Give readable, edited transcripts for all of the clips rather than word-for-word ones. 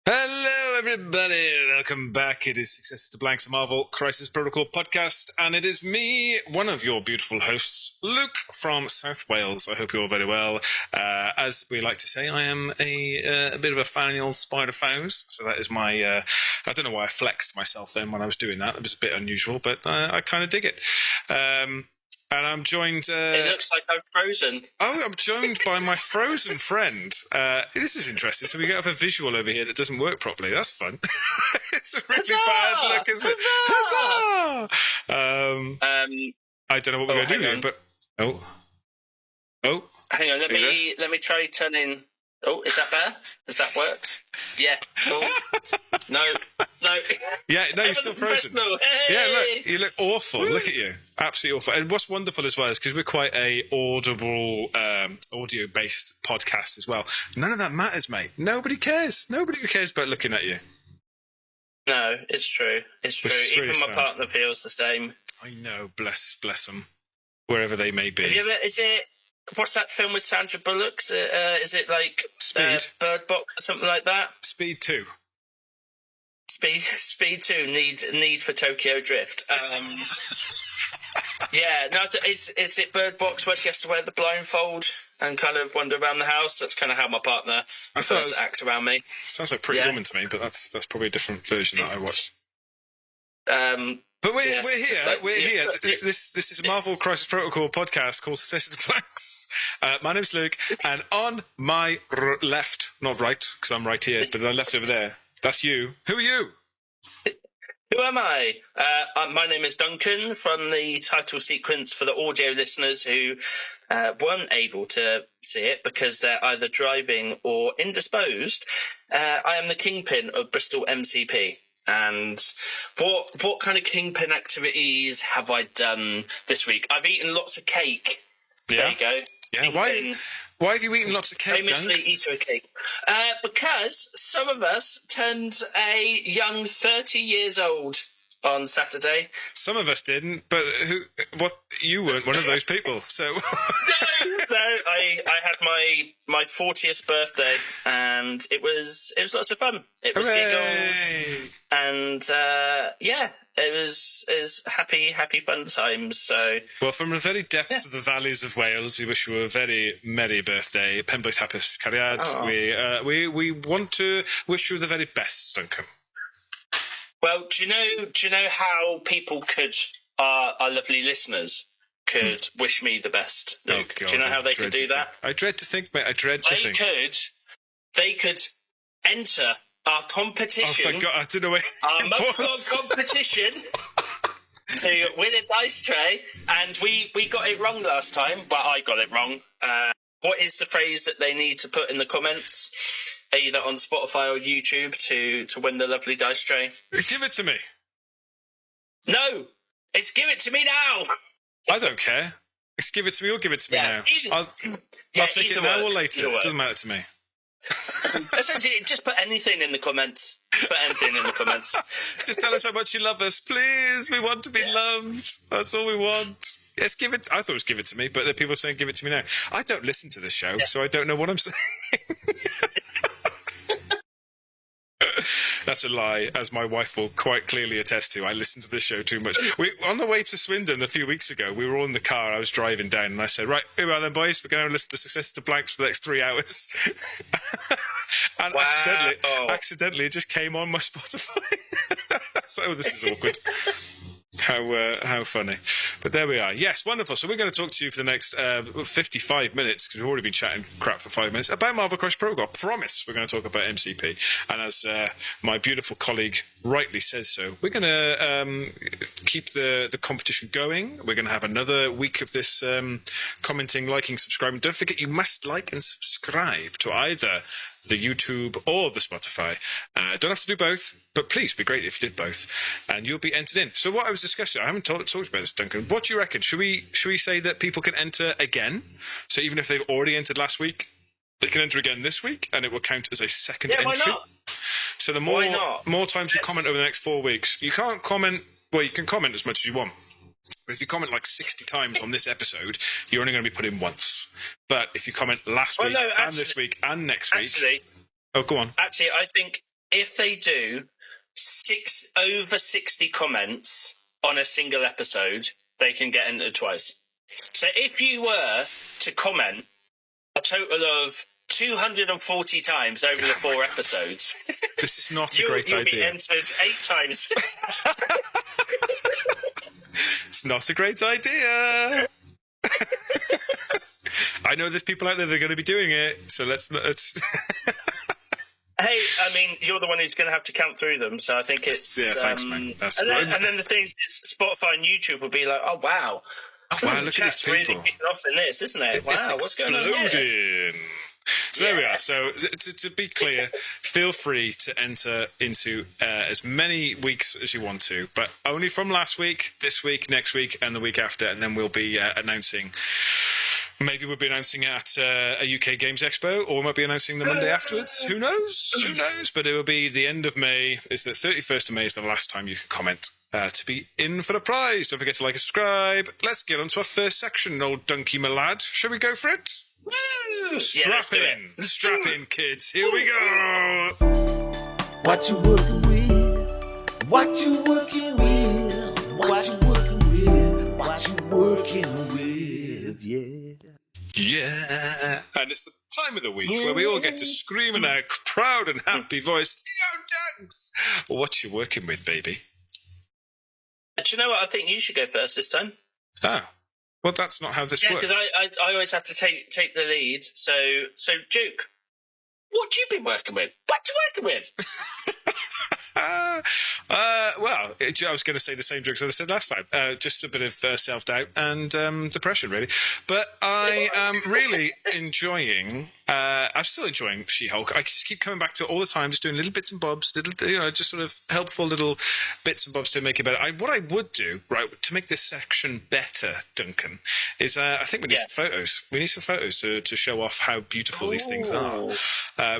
Hello, everybody. Welcome back. It is Success to Blanks, a Marvel Crisis Protocol podcast, and it is me, one of your beautiful hosts, Luke from South Wales. I hope you're all very well. As we like to say, I am a bit of a fan of the old Spider Fows, so that is my. I don't know why I flexed myself then when I was doing that. It was a bit unusual, but I kind of dig it. And I'm joined... it looks like I'm frozen. Oh, I'm joined by my frozen friend. This is interesting. So we have a visual over here that doesn't work properly. That's fun. It's a really bad look, isn't it? Huzzah! I don't know what we're going to do here, but... Oh. Hang on, let me try turning... Oh, is that better? Has that worked? Yeah. Oh. No. Yeah, no, you're still frozen. Hey! Yeah, look, you look awful. Woo! Look at you. Absolutely awful. And what's wonderful as well is because we're quite a audible, audio-based podcast as well. None of that matters, mate. Nobody cares. Nobody cares about looking at you. No, it's true. It's true. Really Even my sad. partner feels the same. I know. Bless them. Wherever they may be. Have you ever, what's that film with Sandra Bullock? Is it like Bird Box or something like that? Speed 2. Speed 2, Need for Tokyo Drift. Yeah, no, is it Bird Box where she has to wear the blindfold and kind of wander around the house? That's kind of how my partner prefers to act around me. Sounds like Pretty Woman to me, but that's probably a different version that I watched. But we're here. We're here. This is a Marvel Crisis Protocol podcast called Success to Blanks. My name's Luke, and on my left, not right, because I'm right here, but on the left over there, that's you. Who are you? Who am I? My name is Duncan, from the title sequence for the audio listeners who weren't able to see it because they're either driving or indisposed. I am the Kingpin of Bristol MCP. And what kind of Kingpin activities have I done this week? I've eaten lots of cake. Yeah. There you go. Yeah. Kingpin. Why have you eaten lots of cake, Famously eater of cake. Because some of us turned a young 30 years old on Saturday. Some of us didn't, but you weren't one of those people. So no, I had my 40th birthday, and it was lots of fun. It was giggles, and it was happy fun times. So, well, from the very depths of the valleys of Wales, we wish you a very merry birthday, Penblwydd Hapus Cariad. Oh. We want to wish you the very best, Duncan. Well, do you know how people our lovely listeners could wish me the best, Luke? Oh God, do you know how they could do that? I dread to think, mate. They could enter our competition. Oh, thank God. I don't know. Our month-long competition to win a dice tray, and we got it wrong last time, but I got it wrong. What is the phrase that they need to put in the comments, either on Spotify or YouTube, to win the lovely dice tray? Give it to me. No, it's give it to me now. I don't care. It's give it to me or give it to me now. I'll take it now or later. It doesn't matter to me. Essentially, just put anything in the comments. Just tell us how much you love us, please. We want to be loved. That's all we want. Yes, give it. I thought it was give it to me, but there are people saying give it to me now. I don't listen to this show, so I don't know what I'm saying. That's a lie, as my wife will quite clearly attest to. I listen to this show too much. On the way to Swindon a few weeks ago, we were all in the car. I was driving down, and I said, right, here we are then, boys. We're going to listen to Success to Blanks for the next 3 hours. And accidentally, it just came on my Spotify. So this is awkward. How funny. But there we are. Yes, wonderful. So we're going to talk to you for the next 55 minutes, because we've already been chatting crap for 5 minutes, about Marvel Crisis Protocol. I promise we're going to talk about MCP. And as my beautiful colleague rightly says so, we're going to keep the competition going. We're going to have another week of this commenting, liking, subscribing. Don't forget, you must like and subscribe to either the YouTube or the Spotify. Don't have to do both, but please, it'd be great if you did both, and you'll be entered in. So what I was discussing, I haven't talked about this, Duncan. What do you reckon? Should we say that people can enter again? So even if they've already entered last week, they can enter again this week, and it will count as a second entry. Why not? So the more times you comment over the next 4 weeks, you can't comment. Well, you can comment as much as you want. But if you comment like 60 times on this episode, you're only going to be put in once. But if you comment last week and this week and next week... Actually... Oh, go on. Actually, I think if they do over 60 comments on a single episode, they can get entered twice. So if you were to comment a total of 240 times over the 4 episodes, this is not a great idea. You'll be entered 8 times. It's not a great idea. I know there's people out there that are going to be doing it, so let's. Hey, I mean, you're the one who's going to have to count through them, so I think it's... Yeah, thanks, mate. That's and then the thing is, Spotify and YouTube will be like, oh, wow. Oh, wow, look at these people. Really kicking off in this, isn't it? Wow, what's going on here? So there we are. So to be clear, feel free to enter into as many weeks as you want to, but only from last week, this week, next week, and the week after, and then we'll be announcing... Maybe we'll be announcing it at a UK Games Expo, or we might be announcing the Monday afterwards. Who knows? Who knows? But it will be the end of May. It's the 31st of May is the last time you can comment to be in for the prize. Don't forget to like and subscribe. Let's get on to our first section, old Dunky my lad. Shall we go for it? Woo! Strap in. Strap in, kids. Here we go. What you working with? What you working with? What you working with? What you working with? Yeah. Yeah. And it's the time of the week where we all get to scream in our proud and happy voice, Yo, Dunks! What you working with, baby? Do you know what? I think you should go first this time. Oh. Well, that's not how this works. Yeah, because I always have to take the lead. So Duke, what you been working with? What you working with? Well, I was going to say the same jokes that I said last time. Just a bit of self-doubt and depression, really. But I am really enjoying... I'm still enjoying She-Hulk. I just keep coming back to it all the time, just doing little bits and bobs, just sort of helpful little bits and bobs to make it better. What I would do, right, to make this section better, Duncan, is I think we need some photos. We need some photos to show off how beautiful these things are.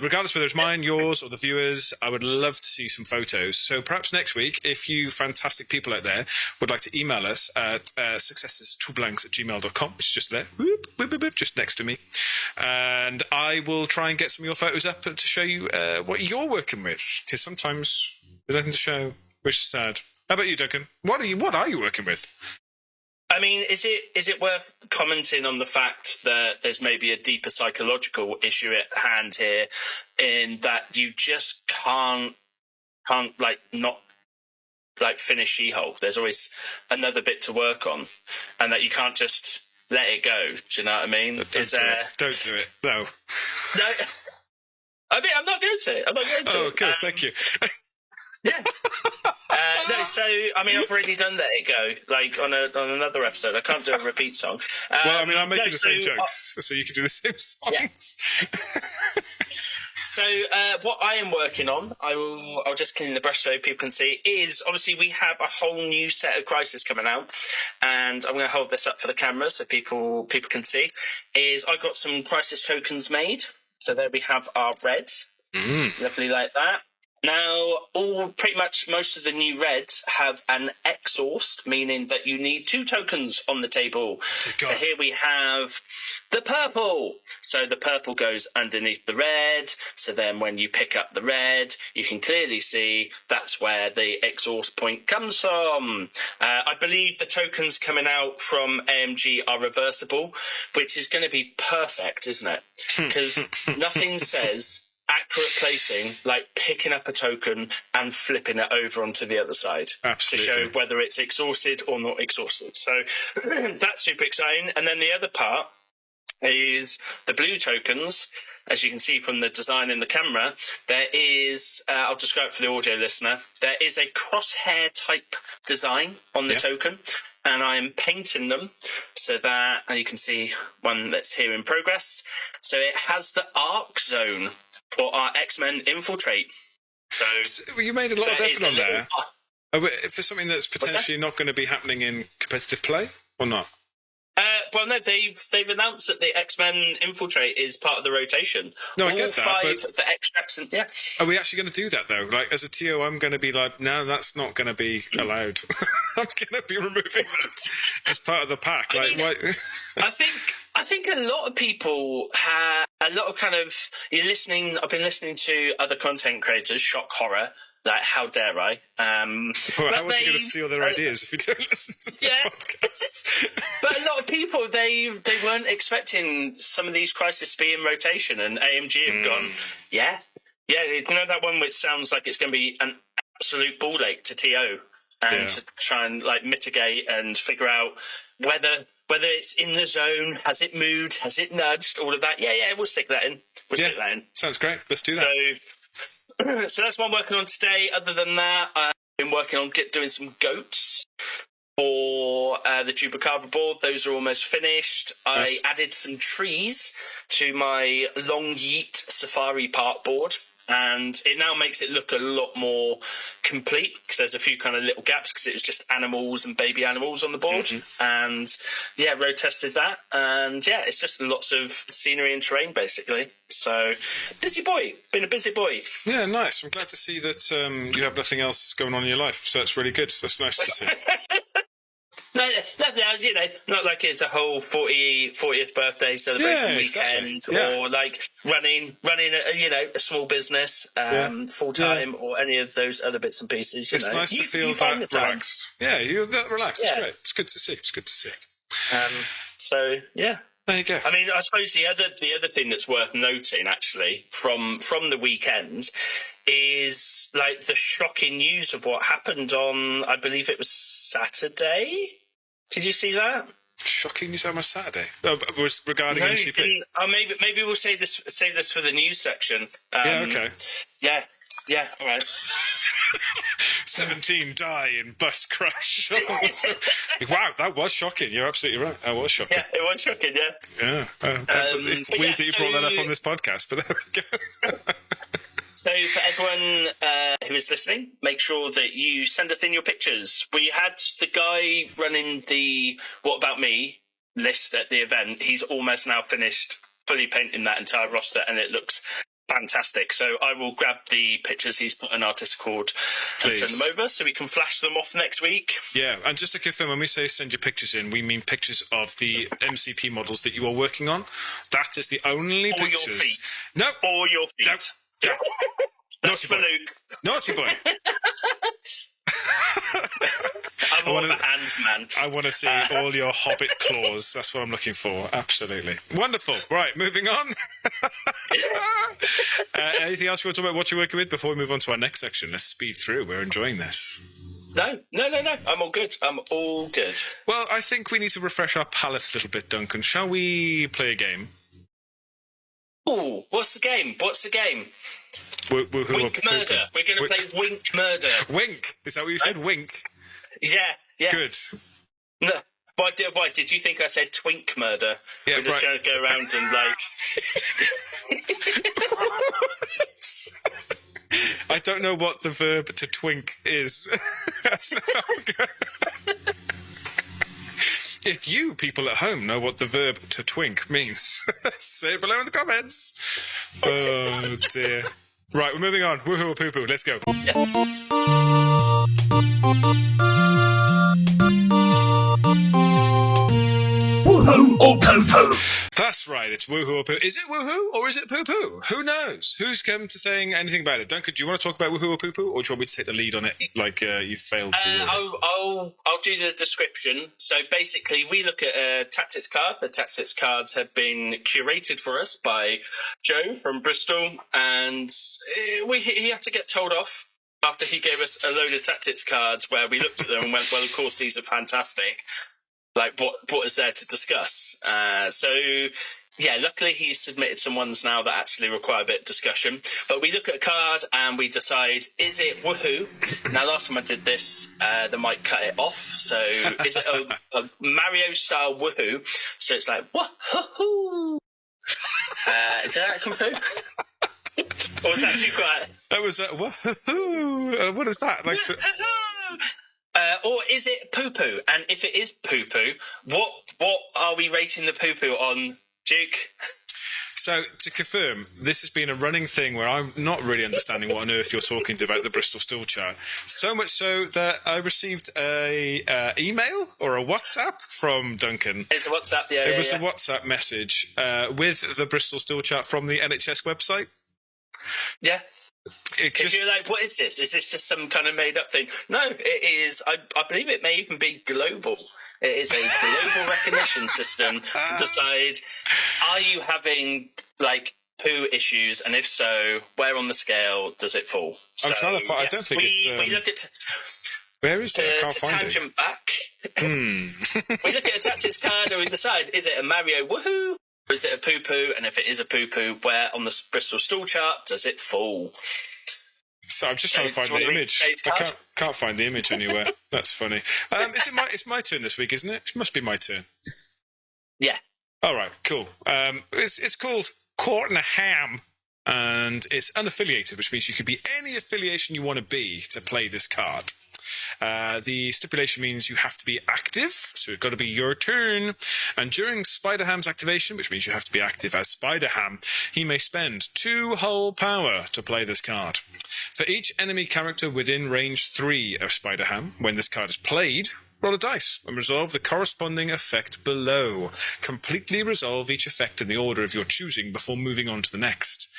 Regardless whether it's mine, yours, or the viewers, I would love to see some photos. So perhaps next week, if you fantastic people out there would like to email us at successes2blanks@gmail.com, which is just there, just next to me, and I will try and get some of your photos up to show you what you're working with, because sometimes there's nothing to show, which is sad. How about you, Duncan? What are you working with? I mean, is it worth commenting on the fact that there's maybe a deeper psychological issue at hand here, in that you just can't not finish She-Hulk? There's always another bit to work on, and that you can't just let it go. Do you know what I mean? Don't do it. No. No. I mean, I'm not going to. Oh, okay, thank you. Yeah. No, so I mean, I've already done Let It Go, like on another episode. I can't do a repeat song. Well, I mean, I'm making the same jokes, so you can do the same songs. Yeah. So what I am working on, I'll just clean the brush so people can see, is obviously we have a whole new set of Crisis coming out, and I'm going to hold this up for the camera so people can see. Is I got some Crisis tokens made, so there we have our reds, lovely like that. Now, pretty much most of the new reds have an exhaust, meaning that you need 2 tokens on the table. So here we have the purple. So the purple goes underneath the red. So then when you pick up the red, you can clearly see that's where the exhaust point comes from. I believe the tokens coming out from AMG are reversible, which is going to be perfect, isn't it? Because nothing says accurate placing like picking up a token and flipping it over onto the other side. Absolutely. To show whether it's exhausted or not exhausted. So that's super exciting. And then the other part is the blue tokens. As you can see from the design in the camera, there is, I'll describe it for the audio listener, there is a crosshair type design on the token, and I'm painting them so that, and you can see one that's here in progress, so it has the arc zone for our X-Men Infiltrate. So you made a lot of effort on there. For something that's potentially not going to be happening in competitive play, or not? Well, no, they've announced that the X-Men Infiltrate is part of the rotation. No, I get that, but the extracts and are we actually going to do that though? Like, as a TO, I'm going to be like, no, that's not going to be allowed. I'm going to be removing that as part of the pack. I think I think a lot of people have a lot of kind of I've been listening to other content creators, shock horror. Like, how dare I? Well, how was you going to steal their ideas if you don't listen to the podcasts? But a lot of people, they weren't expecting some of these crises to be in rotation, and AMG have gone, yeah, you know that one which sounds like it's going to be an absolute ball ache to TO, and to try and like mitigate and figure out whether it's in the zone, has it moved, has it nudged, all of that. Yeah, we'll stick that in. Stick that in. Sounds great. Let's do that. So that's what I'm working on today. Other than that, I've been working on doing some goats for the Chupacabra board. Those are almost finished. I added some trees to my Long Yeet Safari Park board, and it now makes it look a lot more complete because there's a few kind of little gaps because it was just animals and baby animals on the board. And road tested that, and it's just lots of scenery and terrain basically. So been a busy boy. Yeah, nice. I'm glad to see that you have nothing else going on in your life, so that's really good. That's nice to see. No, not like it's a whole 40th birthday celebration weekend, or like running a small business full time, or any of those other bits and pieces. It's nice to feel that relaxed. Yeah, you're that relaxed. It's great. It's good to see. So yeah. There you go. I mean, I suppose the other thing that's worth noting, actually, from the weekend, is like the shocking news of what happened on, I believe it was Saturday. Did you see that? Shocking news on Saturday. Was regarding MCP. Maybe we'll save this for the news section. Okay. Yeah. All right. 17 die in bus crash. Wow, that was shocking. You're absolutely right. That was shocking. Yeah, it was shocking, Yeah. It's weird that you brought that up on this podcast, but there we go. So for everyone who is listening, make sure that you send us in your pictures. We had the guy running the What About Me list at the event. He's almost now finished fully painting that entire roster, and it looks fantastic. So I will grab the pictures he's put on our Discord and send them over so we can flash them off next week. Yeah, and just to confirm, when we say send your pictures in, we mean pictures of the MCP models that you are working on. That is the only or pictures. Your feet. No. Or your feet. No. That's for Luke. Naughty boy. I'm more of a hands man. I want to see all your hobbit claws. That's what I'm looking for. Absolutely. Wonderful. Right, moving on. Anything else you want to talk about what you're working with before we move on to our next section? Let's speed through. We're enjoying this. No. I'm all good. Well, I think we need to refresh our palate a little bit, Duncan. Shall we play a game? Ooh, what's the game? Wink Murder. We're going to play Wink Murder. Wink? Is that what you said? Wink? Yeah. Good. No. Why did you think I said twink murder? Yeah, we're just going to go around and I don't know what the verb to twink is. If you, people at home, know what the verb to twink means, say it below in the comments. Oh, dear. Right, we're moving on. Woohoo or poo-poo. Let's go. Yes. Woohoo or poo-poo? That's right, it's woohoo or poo. Is it woohoo or is it poo-poo? Who knows? Who's come to saying anything about it? Duncan, do you want to talk about woohoo or poo-poo, or do you want me to take the lead on it like you failed to? I'll do the description. So basically, we look at a tactics card. The tactics cards have been curated for us by Joe from Bristol, and he had to get told off after he gave us a load of tactics cards where we looked at them and went, well, of course, these are fantastic. Like, what is there to discuss? Luckily he's submitted some ones now that actually require a bit of discussion. But we look at a card and we decide, is it woohoo? Now, last time I did this, they might cut it off. So is it a Mario-style woohoo? So it's like, woohoo! Did that come through? Or was that too quiet? That was woohoo! What is that? Like, or is it poo-poo? And if it is poo-poo, what are we rating the poo-poo on, Duke? So, to confirm, this has been a running thing where I'm not really understanding what on earth you're talking to about the Bristol Stool chart. So much so that I received a email or a WhatsApp from Duncan. It's a WhatsApp, It was a WhatsApp message with the Bristol Stool chart from the NHS website. Yeah. Because you're like, what is this? Is this just some kind of made-up thing? No, it is. I believe it may even be global. It is a global recognition system to decide, are you having, like, poo issues? And if so, where on the scale does it fall? I'm trying to find... Yes, I don't think it's... we look at... Where is it? I can't find tangent it. Back. We look at a tactics card and we decide, is it a Mario woohoo? Or is it a poo-poo? And if it is a poo-poo, where on the Bristol Stool chart does it fall? So I'm just trying to find the image. I can't find the image anywhere. That's funny. It's my turn this week, isn't it? It must be my turn. Yeah. All right, cool. It's called Court and a Ham, and it's unaffiliated, which means you could be any affiliation you want to be to play this card. The stipulation means you have to be active, so it's got to be your turn. And during Spider-Ham's activation, which means you have to be active as Spider-Ham, he may spend 2 whole power to play this card. For each enemy character within range 3 of Spider-Ham, when this card is played, roll a dice and resolve the corresponding effect below. Completely resolve each effect in the order of your choosing before moving on to the next.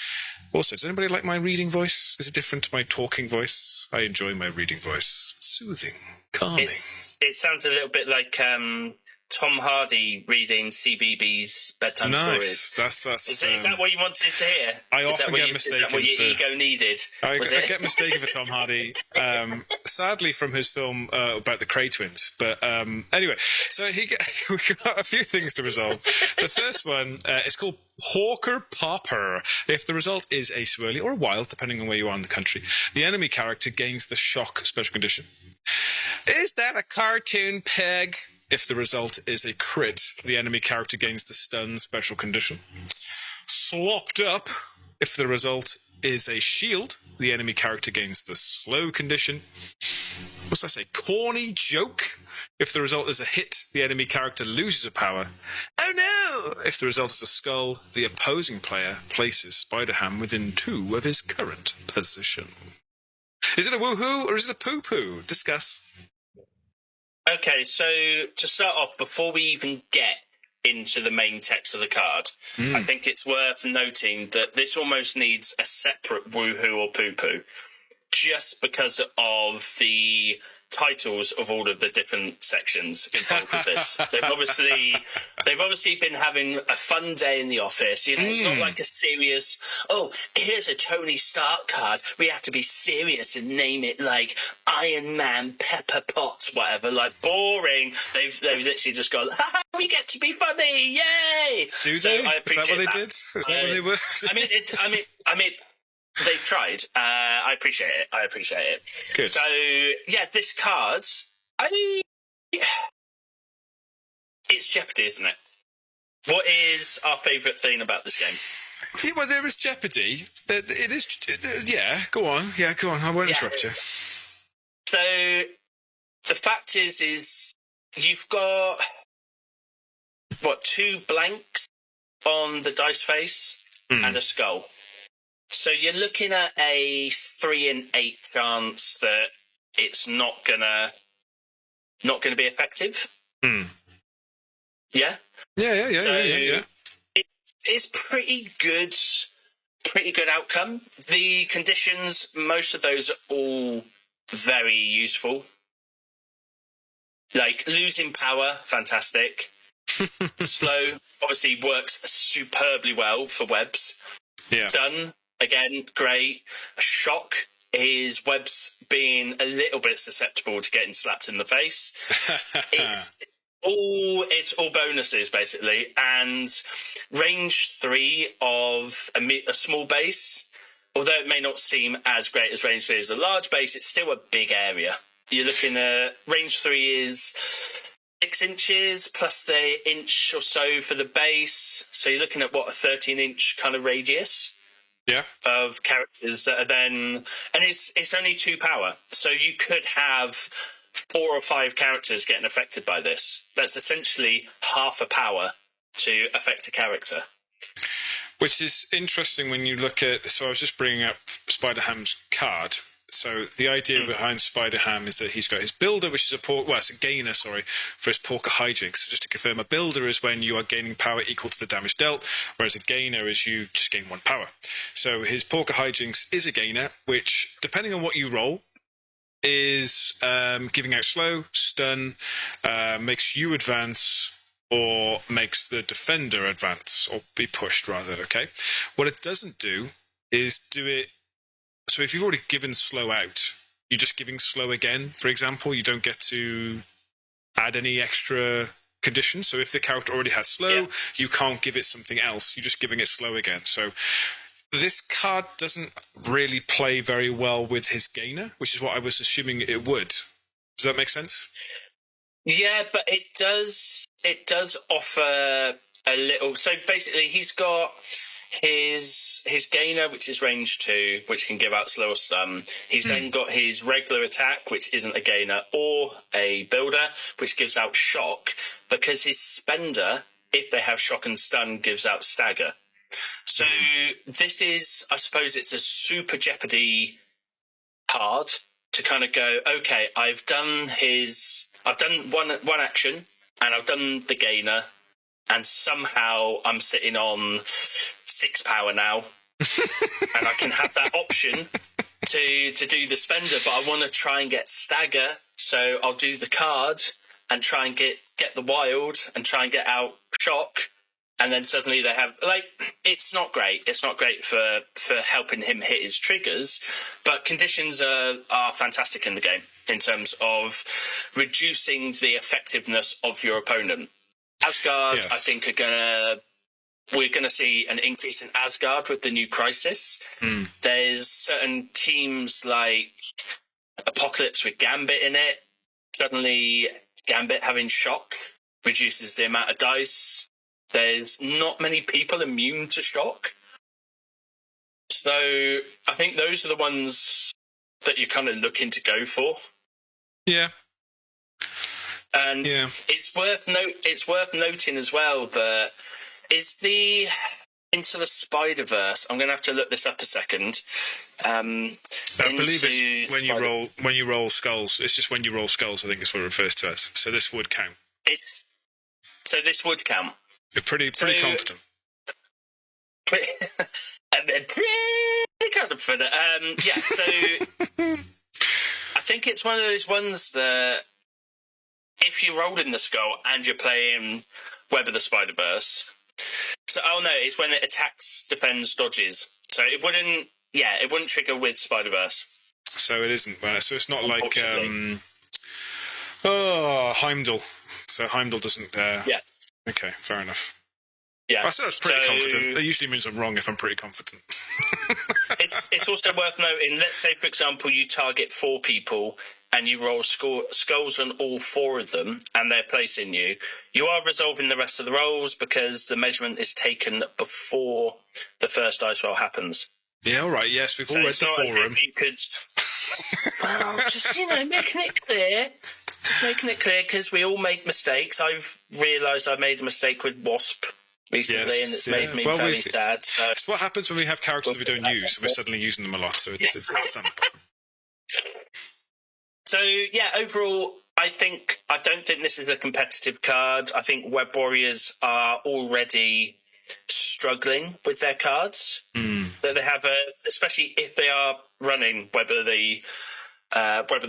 Also, does anybody like my reading voice? Is it different to my talking voice? I enjoy my reading voice. Soothing, calming. It sounds a little bit like Tom Hardy reading CBeebies bedtime stories. That's. Is that what you wanted to hear? I often get mistaken. Is that what your ego needed? I get mistaken for Tom Hardy. Sadly, from his film about the Cray twins. But anyway, so we've got a few things to resolve. The first one is called Hawker Popper. If the result is a swirly or a wild, depending on where you are in the country, the enemy character gains the shock special condition. Is that a cartoon pig? If the result is a crit, the enemy character gains the stun special condition. Slopped up. If the result is a shield, the enemy character gains the slow condition. What's that say? Corny joke. If the result is a hit, the enemy character loses a power. Oh no! If the result is a skull, the opposing player places Spider-Ham within 2 of his current position. Is it a woohoo or is it a poo-poo? Discuss. Okay, so to start off, before we even get into the main text of the card, I think it's worth noting that this almost needs a separate woohoo or poo-poo, just because of the titles of all of the different sections involved with this. They've obviously been having a fun day in the office. You know, it's not like a serious, here's a Tony Stark card. We have to be serious and name it like Iron Man Pepper Potts, whatever. Like, boring. They've literally just gone, we get to be funny, yay! Do they? Is that what they did? Is that what they were? I mean, they've tried. I appreciate it. Good. So, yeah, this card, it's Jeopardy, isn't it? What is our favourite thing about this game? Yeah, well, there is Jeopardy. It is... yeah, go on. Yeah, go on. I won't interrupt you. So, the fact is you've got, 2 blanks on the dice face and a skull. So you're looking at a 3 in 8 chance that it's not gonna be effective. Yeah. Yeah. It's pretty good outcome. The conditions, most of those are all very useful. Like losing power, fantastic. Slow, obviously works superbly well for webs. Yeah. Done. Again, great. Shock is webs being a little bit susceptible to getting slapped in the face. It's all bonuses, basically. And range 3 of a small base, although it may not seem as great as range 3 as a large base, it's still a big area. You're looking at range 3 is 6 inches plus the inch or so for the base. So you're looking at, a 13-inch kind of radius. Yeah. Of characters that are then... And it's only 2 power. So you could have 4 or 5 characters getting affected by this. That's essentially half a power to affect a character. Which is interesting when you look at... So I was just bringing up Spider-Ham's card. So the idea behind Spider-Ham is that he's got his builder, which is it's a gainer, for his Porker hijinks. So just to confirm, a builder is when you are gaining power equal to the damage dealt, whereas a gainer is you just gain 1 power. So his Porker hijinks is a gainer, which, depending on what you roll, is giving out slow, stun, makes you advance, or makes the defender advance, or be pushed, rather, okay? What it doesn't do is do it... So if you've already given slow out, you're just giving slow again, for example. You don't get to add any extra conditions. So if the character already has slow, you can't give it something else. You're just giving it slow again. So this card doesn't really play very well with his gainer, which is what I was assuming it would. Does that make sense? Yeah, but it does offer a little... So basically, he's got his gainer, which is range 2, which can give out slow or stun. He's then got his regular attack, which isn't a gainer, or a builder, which gives out shock, because his spender, if they have shock and stun, gives out stagger. So this is, I suppose it's a super Jeopardy card to kind of go, okay, I've done one action, and I've done the gainer, and somehow I'm sitting on 6 power now, and I can have that option to do the spender, but I want to try and get stagger, so I'll do the card and try and get the wild and try and get out shock, and then suddenly they have... it's not great. It's not great for helping him hit his triggers, but conditions are fantastic in the game in terms of reducing the effectiveness of your opponent. Asgard, I think, we're going to see an increase in Asgard with the new Crisis. There's certain teams like Apocalypse with Gambit in it. Suddenly, Gambit having shock reduces the amount of dice. There's not many people immune to shock. So I think those are the ones that you're kind of looking to go for. Yeah. And it's worth noting as well that is the Into the Spider-Verse. I'm going to have to look this up a second. I believe it's when you roll skulls. It's just when you roll skulls, I think is what it refers to as. So this would count. This would count. You're pretty confident. I'm pretty confident. So I think it's one of those ones that if you roll in the skull and you're playing Web of the Spider-Verse, it's when it attacks, defends, dodges. So it wouldn't trigger with Spider-Verse. So it isn't. So it's not like Heimdall. So Heimdall doesn't. Okay, fair enough. Yeah, I said I was pretty confident. That usually means I'm wrong if I'm pretty confident. It's also worth noting. Let's say, for example, you target 4 people and you roll skulls on all 4 of them, and they're placing you. You are resolving the rest of the rolls because the measurement is taken before the first dice roll happens. Yeah, all right. Yes, we've all read the forum. You could, just making it clear. Just making it clear because we all make mistakes. I've realised I made a mistake with Wasp recently, and it's made me very sad. So. It's what happens when we have characters that we don't use, and we're suddenly using them a lot. So it's some. So overall, I don't think this is a competitive card. I think Web Warriors are already struggling with their cards that they have, especially if they are running Web of the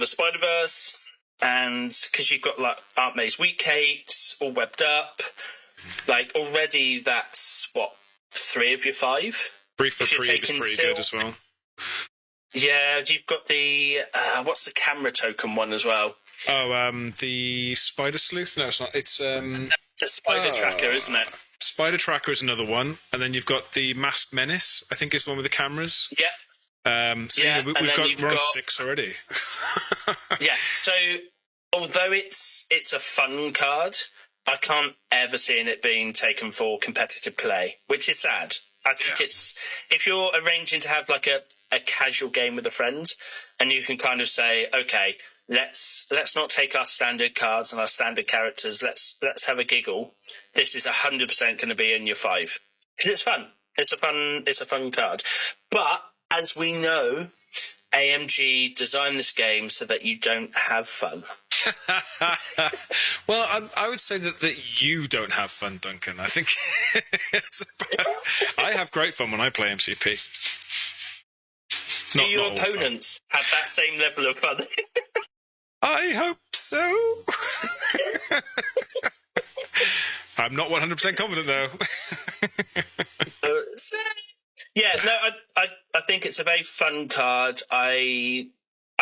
Spider-Verse, and because you've got like Aunt May's Wheat Cakes all webbed up, like already that's 3 of your 5. Brief for Krieg is pretty good as well. Yeah, you've got the what's the camera token one as well? Oh, the Spider Sleuth? No, it's not. It's a Spider Tracker, isn't it? Spider Tracker is another one, and then you've got the Masked Menace. I think is the one with the cameras. Yeah. We're on 6 already. Yeah. So although it's a fun card, I can't ever see it being taken for competitive play, which is sad. I think it's if you're arranging to have like a casual game with a friend, and you can kind of say, okay, let's not take our standard cards and our standard characters. Let's have a giggle. This is 100% going to be in your 5 because it's fun. It's a fun card. But as we know, AMG designed this game so that you don't have fun. Well, I would say that you don't have fun, Duncan. I think I have great fun when I play MCP. Do your opponents have that same level of fun? I hope so. I'm not 100% confident, though. I think it's a very fun card. I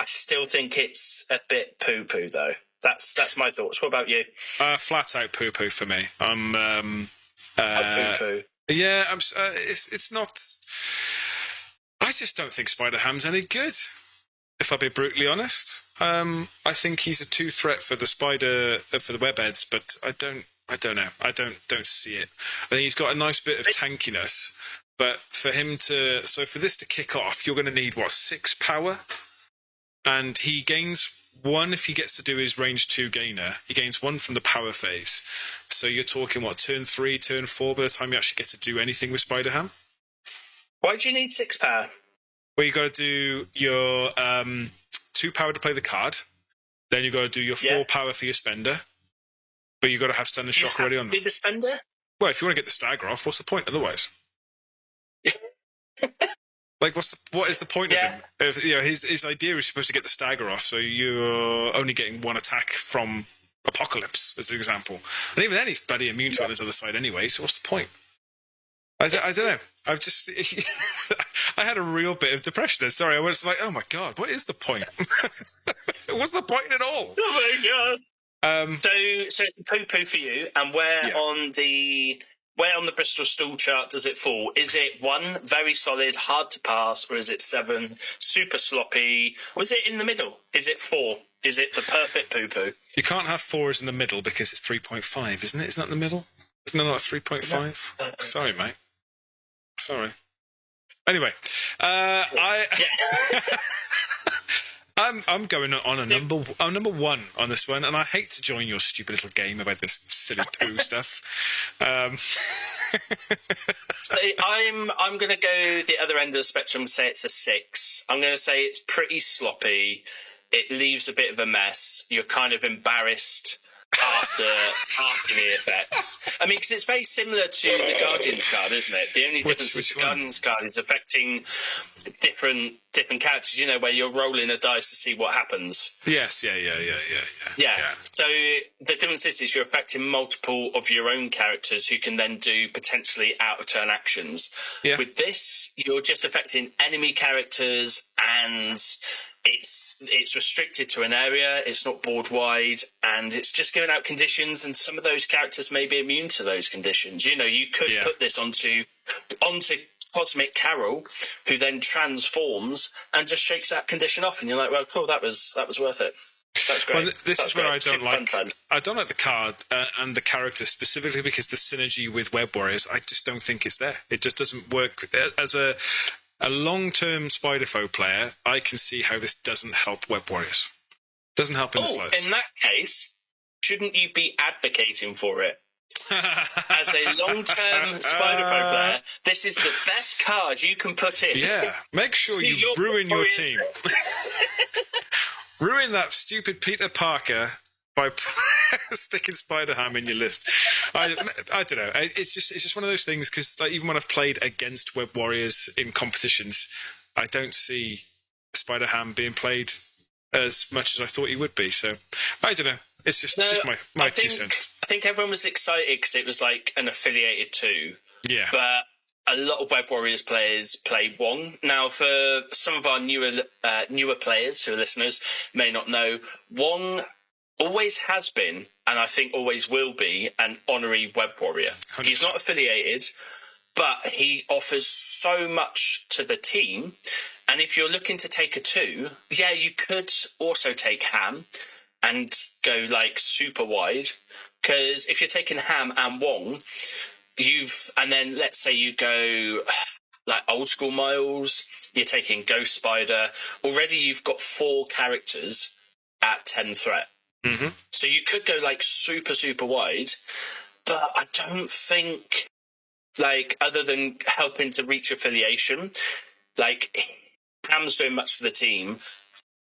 still think it's a bit poo-poo, though. That's my thoughts. What about you? Flat out poo-poo for me. Poo-poo. Yeah, it's not. I just don't think Spider-Ham's any good, if I'll be brutally honest. I think he's a 2 threat for the for the webheads, but I don't know. I don't see it. I think he's got a nice bit of tankiness, but for this to kick off, you're going to need 6 power, and he gains 1 if he gets to do his range 2 gainer. He gains 1 from the power phase. So you're talking turn 3, turn 4 by the time you actually get to do anything with Spider-Ham. Why do you need 6 power? Well, you got to do your 2 power to play the card. Then you got to do your 4 power for your spender. But you got to have stun and shock already on them. Do the spender? Well, if you want to get the stagger off, what's the point otherwise? Like, what is the point of him? His idea is supposed to get the stagger off, so you're only getting 1 attack from Apocalypse, as an example. And even then, he's bloody immune to it on his other side anyway, so what's the point? I don't know. I've just... I had a real bit of depression there. Sorry, I was like, oh my God, what is the point? What's the point at all? Oh my God. So it's a poo-poo for you, and where on the Bristol stool chart does it fall? Is it 1, very solid, hard to pass, or is it 7, super sloppy? Or is it in the middle? Is it 4? Is it the perfect poo-poo? You can't have 4s in the middle because it's 3.5, isn't it? Isn't that in the middle? Isn't it not 3.5? No. Sorry, mate. Sorry. Anyway, I'm going on a number 1 on this one, and I hate to join your stupid little game about this silly poo stuff. So I'm going to go the other end of the spectrum and say it's a 6. I'm going to say it's pretty sloppy. It leaves a bit of a mess. You're kind of embarrassed after the effects. I mean, because it's very similar to the Guardians card, isn't it? The only difference with the Guardians card is affecting different characters, where you're rolling a dice to see what happens. Yes, yeah. So the difference is you're affecting multiple of your own characters who can then do potentially out-of-turn actions. Yeah. With this, you're just affecting enemy characters, and it's restricted to an area, it's not board wide, and it's just giving out conditions, and some of those characters may be immune to those conditions. You could put this onto Cosmic Carol, who then transforms and just shakes that condition off, and you're like, well, cool, that was worth it. That's great. Well, this is where I don't like. I don't like the card and the character specifically because the synergy with Web Warriors, I just don't think it's there. It just doesn't work as a long-term Spider-Foe player. I can see how this doesn't help Web Warriors. Doesn't help in the slightest. In that case, shouldn't you be advocating for it? As a long-term Spider-Foe player, this is the best card you can put in. Yeah, make sure you ruin your team. Ruin that stupid Peter Parker by sticking Spider-Ham in your list. I don't know. It's just one of those things because even when I've played against Web Warriors in competitions, I don't see Spider-Ham being played as much as I thought he would be. So I don't know. It's just my 2 cents. I think everyone was excited because it was like an affiliated 2. Yeah. But a lot of Web Warriors players play Wong. Now, for some of our newer players who are listeners may not know, Wong always has been, and I think always will be, an honorary Web Warrior. 100%. He's not affiliated, but he offers so much to the team. And if you're looking to take a 2, you could also take Ham and go super wide. Because if you're taking Ham and Wong, and then let's say you go old school Miles, you're taking Ghost Spider, already you've got 4 characters at 10 threat. Mm-hmm. So you could go super, super wide, but I don't think like, other than helping to reach affiliation, like, Ham's doing much for the team,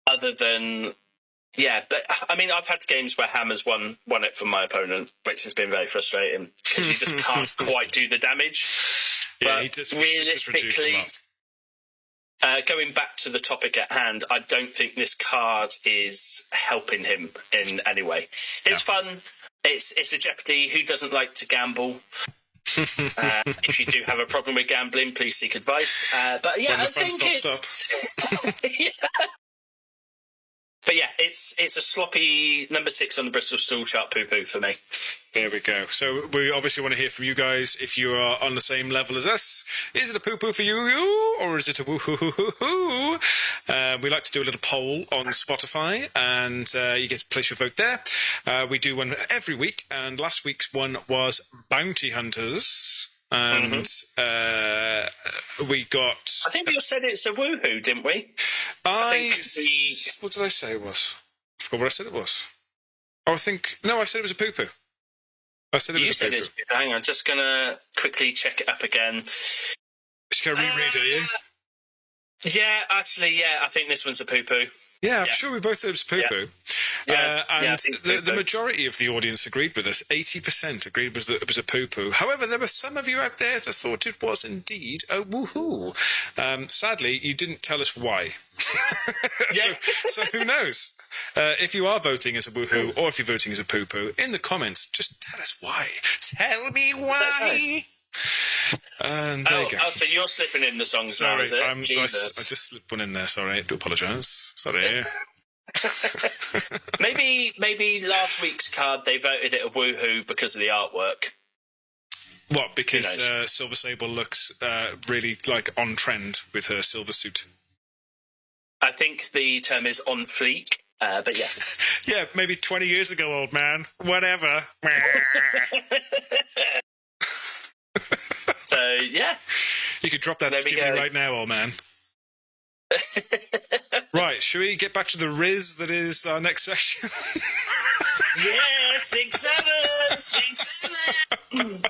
other than... Yeah, but, I mean, I've had games where Ham has won it from my opponent, which has been very frustrating, because you just can't quite do the damage. Yeah, But he does realistically, reduce a lot. going back to the topic at hand, I don't think this card is helping him in any way. It's fun. It's a Jeopardy. Who doesn't like to gamble? If you do have a problem with gambling, please seek advice. But yeah, I think it's... Yeah. But yeah, it's a sloppy number 6 on the Bristol Stool chart Poopoo for me. There we go. So we obviously want to hear from you guys if you are on the same level as us. Is it a poo-poo for you, or is it a woo-hoo-hoo-hoo-hoo? We like to do a little poll on Spotify, and you get to place your vote there. We do one every week, and last week's one was Bounty Hunters. And we got... I think we all said it's a woohoo, didn't we? What did I say it was? I forgot what I said it was. Oh, I said it was a poo-poo. I said it was a poo-poo. Hang on, just going to quickly check it up again. Just going to reread, are you? Yeah, actually, I think this one's a poo-poo. Yeah, I'm sure we both said it was a poo-poo. And the majority of the audience agreed with us. 80% agreed that it was a poo-poo. However, there were some of you out there that thought it was indeed a woohoo. Sadly, you didn't tell us why. So who knows? If you are voting as a woohoo or if you're voting as a poo-poo, in the comments, just tell us why. Tell me why. And there you go. Oh, so you're slipping in the songs now, is it? Jesus. I just slipped one in there, sorry. I do apologise. Sorry. Maybe last week's card, they voted it a woohoo because of the artwork. What, because Silver Sable looks really, like, on trend with her silver suit? I think the term is on fleek, but yes. Yeah, maybe 20 years ago, old man. Whatever. So, yeah. You could drop that skimmy right now, old man. Right, should we get back to the Riz that is our next section? Yeah, 6-7.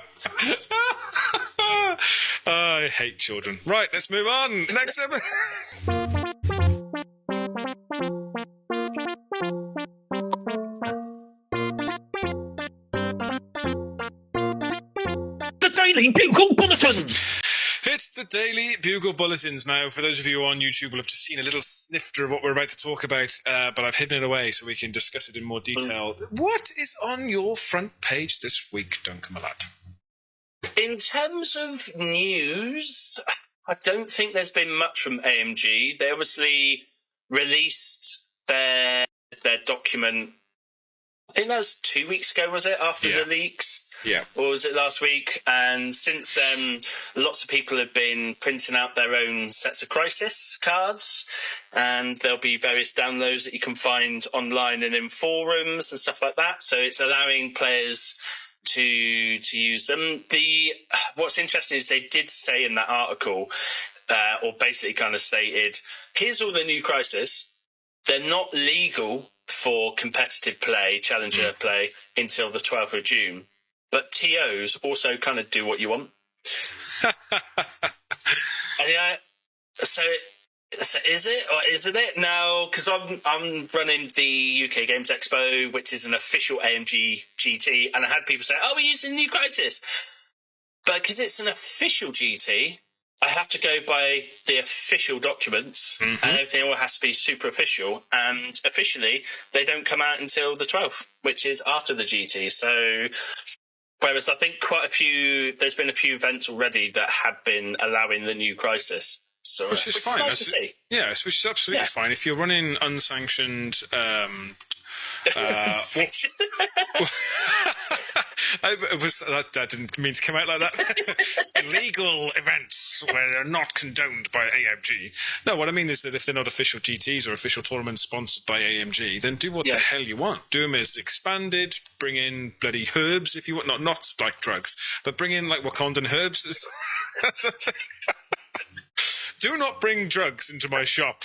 I hate children. Right, let's move on. Next episode. Daily Bugle Bulletin! It's the Daily Bugle Bulletins now. For those of you on YouTube, will have just seen a little snifter of what we're about to talk about, but I've hidden it away so we can discuss it in more detail. What is on your front page this week, Duncan, my lad? In terms of news, I don't think there's been much from AMG. They obviously released their document, I think that was 2 weeks ago, was it, after the leaks? Yeah. Or was it last week? And since then, lots of people have been printing out their own sets of Crisis cards, and there'll be various downloads that you can find online and in forums and stuff like that. So it's allowing players to use them. What's interesting is they did say in that article, or basically kind of stated, here's all the new Crisis. They're not legal for competitive play, challenger play, until the 12th of June. But TOs also kind of do what you want. And so is it or isn't it? No, because I'm running the UK Games Expo, which is an official AMG GT, and I had people say, "Oh, we're using New Crisis," but because it's an official GT, I have to go by the official documents, and everything all has to be super official. And officially, they don't come out until the 12th, which is after the GT. So. Whereas I think there's been a few events already that have been allowing the new Crisis. So, which is fine. Nice to see. Yeah, which is absolutely fine. If you're running unsanctioned... I didn't mean to come out like that. Illegal events where they're not condoned by AMG. No, what I mean is that if they're not official GTs or official tournaments sponsored by AMG, then do what the hell you want. Do them as expanded, bring in bloody herbs if you want, not like drugs, but bring in like Wakandan herbs. Do not bring drugs into my shop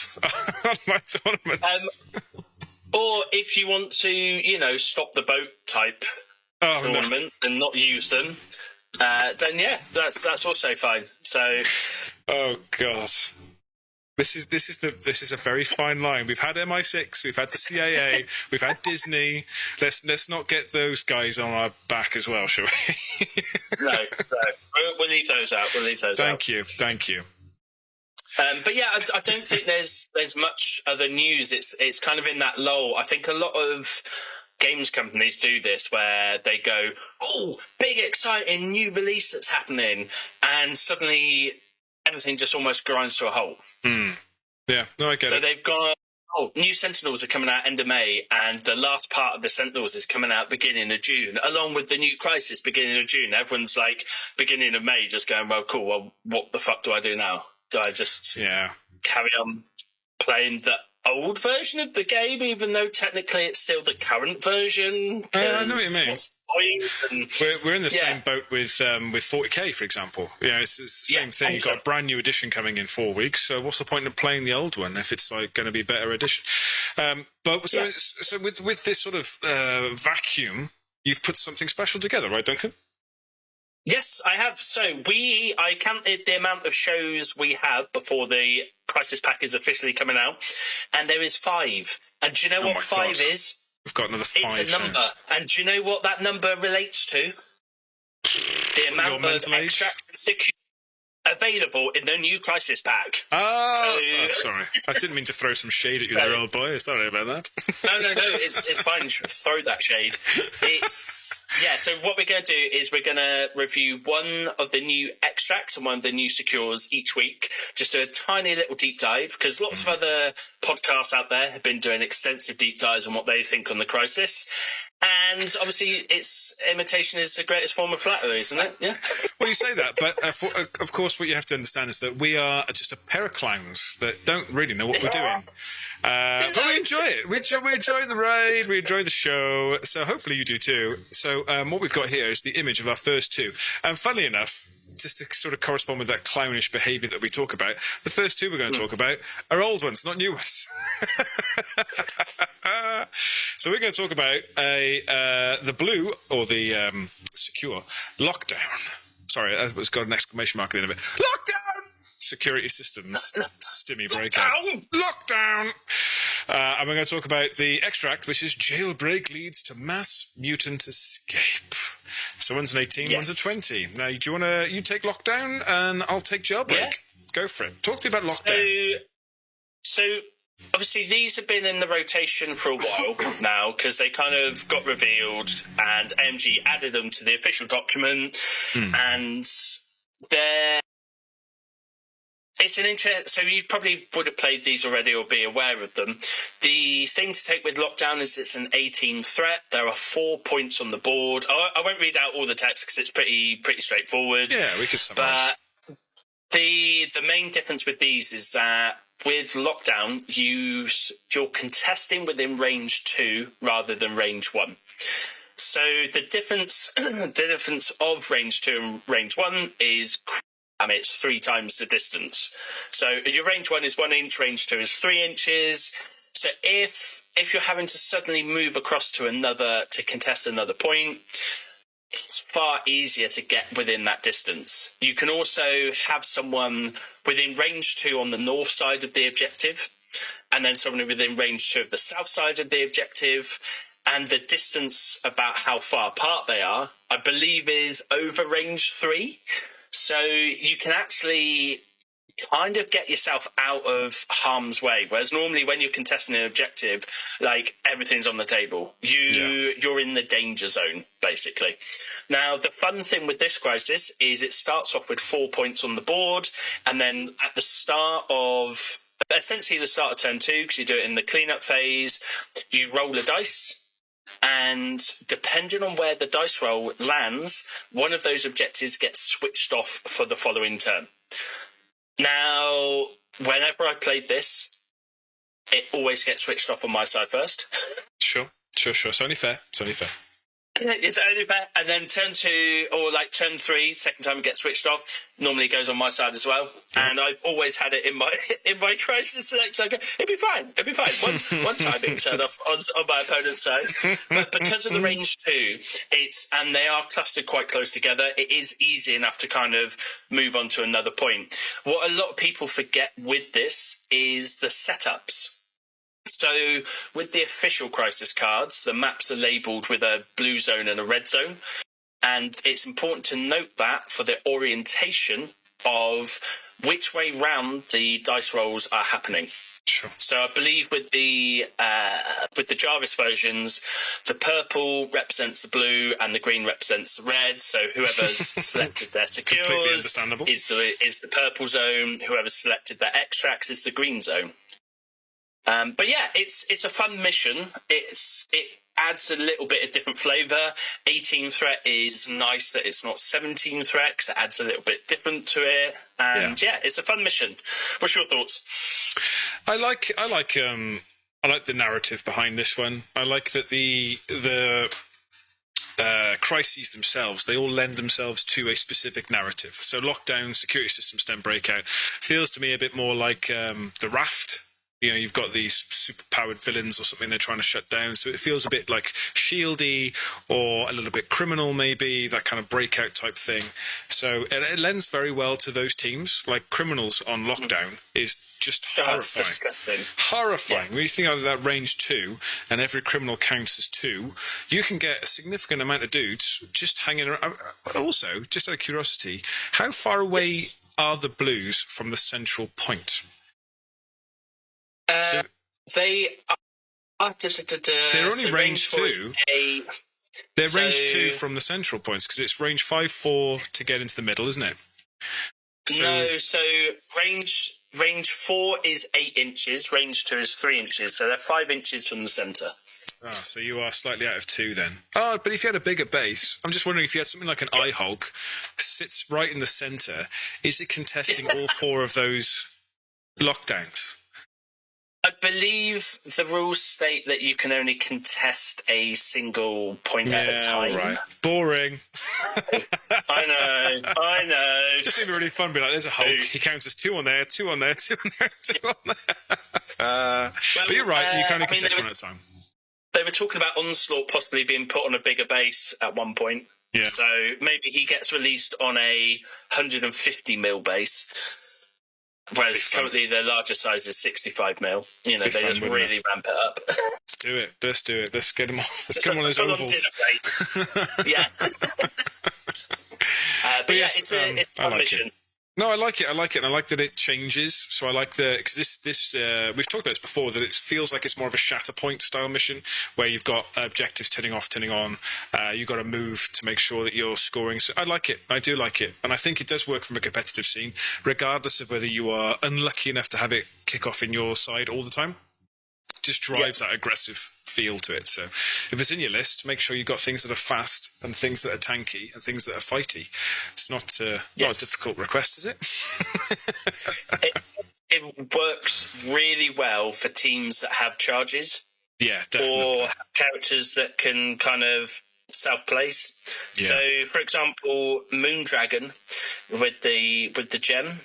on my tournaments. Or if you want to, stop the boat type tournament and not use them, then yeah, that's also fine. So, Oh God. This is a very fine line. We've had MI6, we've had the CIA, we've had Disney. Let's not get those guys on our back as well, shall we? no, we'll leave those out. Thank you. But yeah, I don't think there's much other news. It's kind of in that lull. I think a lot of games companies do this where they go, "Oh, big exciting new release that's happening," and suddenly everything just almost grinds to a halt. Yeah, no, I get it. So they've got, new Sentinels are coming out end of May, and the last part of the Sentinels is coming out beginning of June, along with the new Crisis beginning of June. Everyone's like, beginning of May, just going, well, cool, well, what the fuck do I do now? Do I just carry on playing the old version of the game, even though technically it's still the current version? I know what you mean. What's the point? We're in the same boat with 40k, for example. It's the same thing. You've got a brand new edition coming in 4 weeks, so what's the point of playing the old one if it's like going to be a better edition? So with this sort of vacuum, you've put something special together, right, Duncan? Yes, I have. So I counted the amount of shows we have before the Crisis Pack is officially coming out, and there is 5. And do you know what 5 is? We've got another 5 It's a number. And do you know what that number relates to? The amount of extracts and secure available in the new Crisis Pack. Sorry. I didn't mean to throw some shade at you there, old boy. Sorry about that. No, it's fine. You should throw that shade. So what we're going to do is we're going to review one of the new extracts and one of the new secures each week. Just do a tiny little deep dive, because lots of other podcasts out there have been doing extensive deep dives on what they think on the Crisis. And obviously, imitation is the greatest form of flattery, isn't it? Yeah. Well, you say that, but of course, what you have to understand is that we are just a pair of clowns that don't really know what we're doing. But we enjoy it. We enjoy the ride. We enjoy the show. So hopefully you do too. So what we've got here is the image of our first 2. And funnily enough, just to sort of correspond with that clownish behaviour that we talk about, the first 2 we're going to talk about are old ones, not new ones. So we're going to talk about the blue, or the secure, lockdown. Sorry, I was got an exclamation mark at the end of it. Lockdown! Security systems. Stimmy breakout. Lockdown! And we're going to talk about the extract, which is jailbreak leads to mass mutant escape. So one's an 18, one's a 20. Now, do you want to... You take lockdown, and I'll take jailbreak. Yeah. Go for it. Talk to me about lockdown. So obviously, these have been in the rotation for a while now, because they kind of got revealed, and AMG added them to the official document, and it's an interest. So you probably would have played these already or be aware of them. The thing to take with lockdown is it's an 18 threat. There are 4 points on the board. I won't read out all the text because it's pretty straightforward. Yeah, we can summarise. But the main difference with these is that with lockdown, you're contesting within range 2 rather than range 1. So the difference of range 2 and range 1 is, it's 3 times the distance. So your range 1 is 1 inch, range 2 is 3 inches. So if you're having to suddenly move across to contest another point, it's far easier to get within that distance. You can also have someone within range 2 on the north side of the objective, and then someone within range 2 of the south side of the objective, and the distance about how far apart they are, I believe, is over range 3. So you can actually kind of get yourself out of harm's way. Whereas normally when you're contesting an objective, like, everything's on the table. You're in the danger zone, basically. Now, the fun thing with this Crisis is it starts off with 4 points on the board, and then at the start of... essentially the start of turn 2, because you do it in the cleanup phase, you roll a dice, and depending on where the dice roll lands, one of those objectives gets switched off for the following turn. Now, whenever I played this, it always gets switched off on my side first. Sure. It's only fair. It's only fair. And then turn 2 or like turn 3, second time it gets switched off, normally goes on my side as well. Yeah. And I've always had it in my crisis select. So I go, it'd be fine. One time it turned off on my opponent's side, but because of the range 2, and they are clustered quite close together, it is easy enough to kind of move on to another point. What a lot of people forget with this is the setups. So with the official crisis cards, the maps are labelled with a blue zone and a red zone. And it's important to note that for the orientation of which way round the dice rolls are happening. Sure. So I believe with the Jarvis versions, the purple represents the blue and the green represents the red. So whoever's selected their secures is the purple zone. Whoever's selected their extracts is the green zone. But yeah, it's a fun mission. It adds a little bit of different flavour. 18 threat is nice that it's not 17 threat, 'cause it adds a little bit different to it. And yeah, it's a fun mission. What's your thoughts? I like the narrative behind this one. I like that the crises themselves, they all lend themselves to a specific narrative. So lockdown, security system stem breakout feels to me a bit more like the Raft. You know, you've got these super-powered villains or something they're trying to shut down, so it feels a bit like Shieldy or a little bit criminal, maybe, that kind of breakout type thing. So it lends very well to those teams. Like Criminals on Lockdown is just horrifying. That's disgusting. Horrifying. Yeah. When you think of that range 2, and every criminal counts as 2, you can get a significant amount of dudes just hanging around. Also, just out of curiosity, how far away are the blues from the central point? They are. They're only range 2. They're range 2 from the central points, because it's range 5-4 to get into the middle, isn't it? So range 4 is 8 inches. Range 2 is 3 inches. So they're 5 inches from the centre. Ah, so you are slightly out of 2 then. Oh, but if you had a bigger base, I'm just wondering if you had something like an Eye Hulk, sits right in the centre, is it contesting all 4 of those lockdowns? I believe the rules state that you can only contest a single point at a time. Right. Boring. I know. It just seemed really fun. Be like, there's a Hulk. He counts as 2 on there, 2 on there, 2 on there, 2 on there. But you're right. You can only contest one at a time. They were talking about Onslaught possibly being put on a bigger base at one point. Yeah. So maybe he gets released on a 150 mil base. Whereas currently the larger size is 65 mil. You know, they just really ramp it up. Let's do it. Let's get them on. Let's get them on those ovals. Yeah. But yeah, it's a fun mission. No, I like it. And I like that it changes. So I like because this we've talked about this before, that it feels like it's more of a Shatterpoint style mission where you've got objectives turning off, turning on. You've got to move to make sure that you're scoring. So I like it. I do like it. And I think it does work from a competitive scene, regardless of whether you are unlucky enough to have it kick off in your side all the time. It just drives that aggressive feel to it. So if it's in your list, make sure you've got things that are fast and things that are tanky and things that are fighty. It's not a difficult request, is it? It works really well for teams that have charges. Yeah, definitely. Or characters that can kind of self-place. Yeah. So, for example, Moondragon with the gem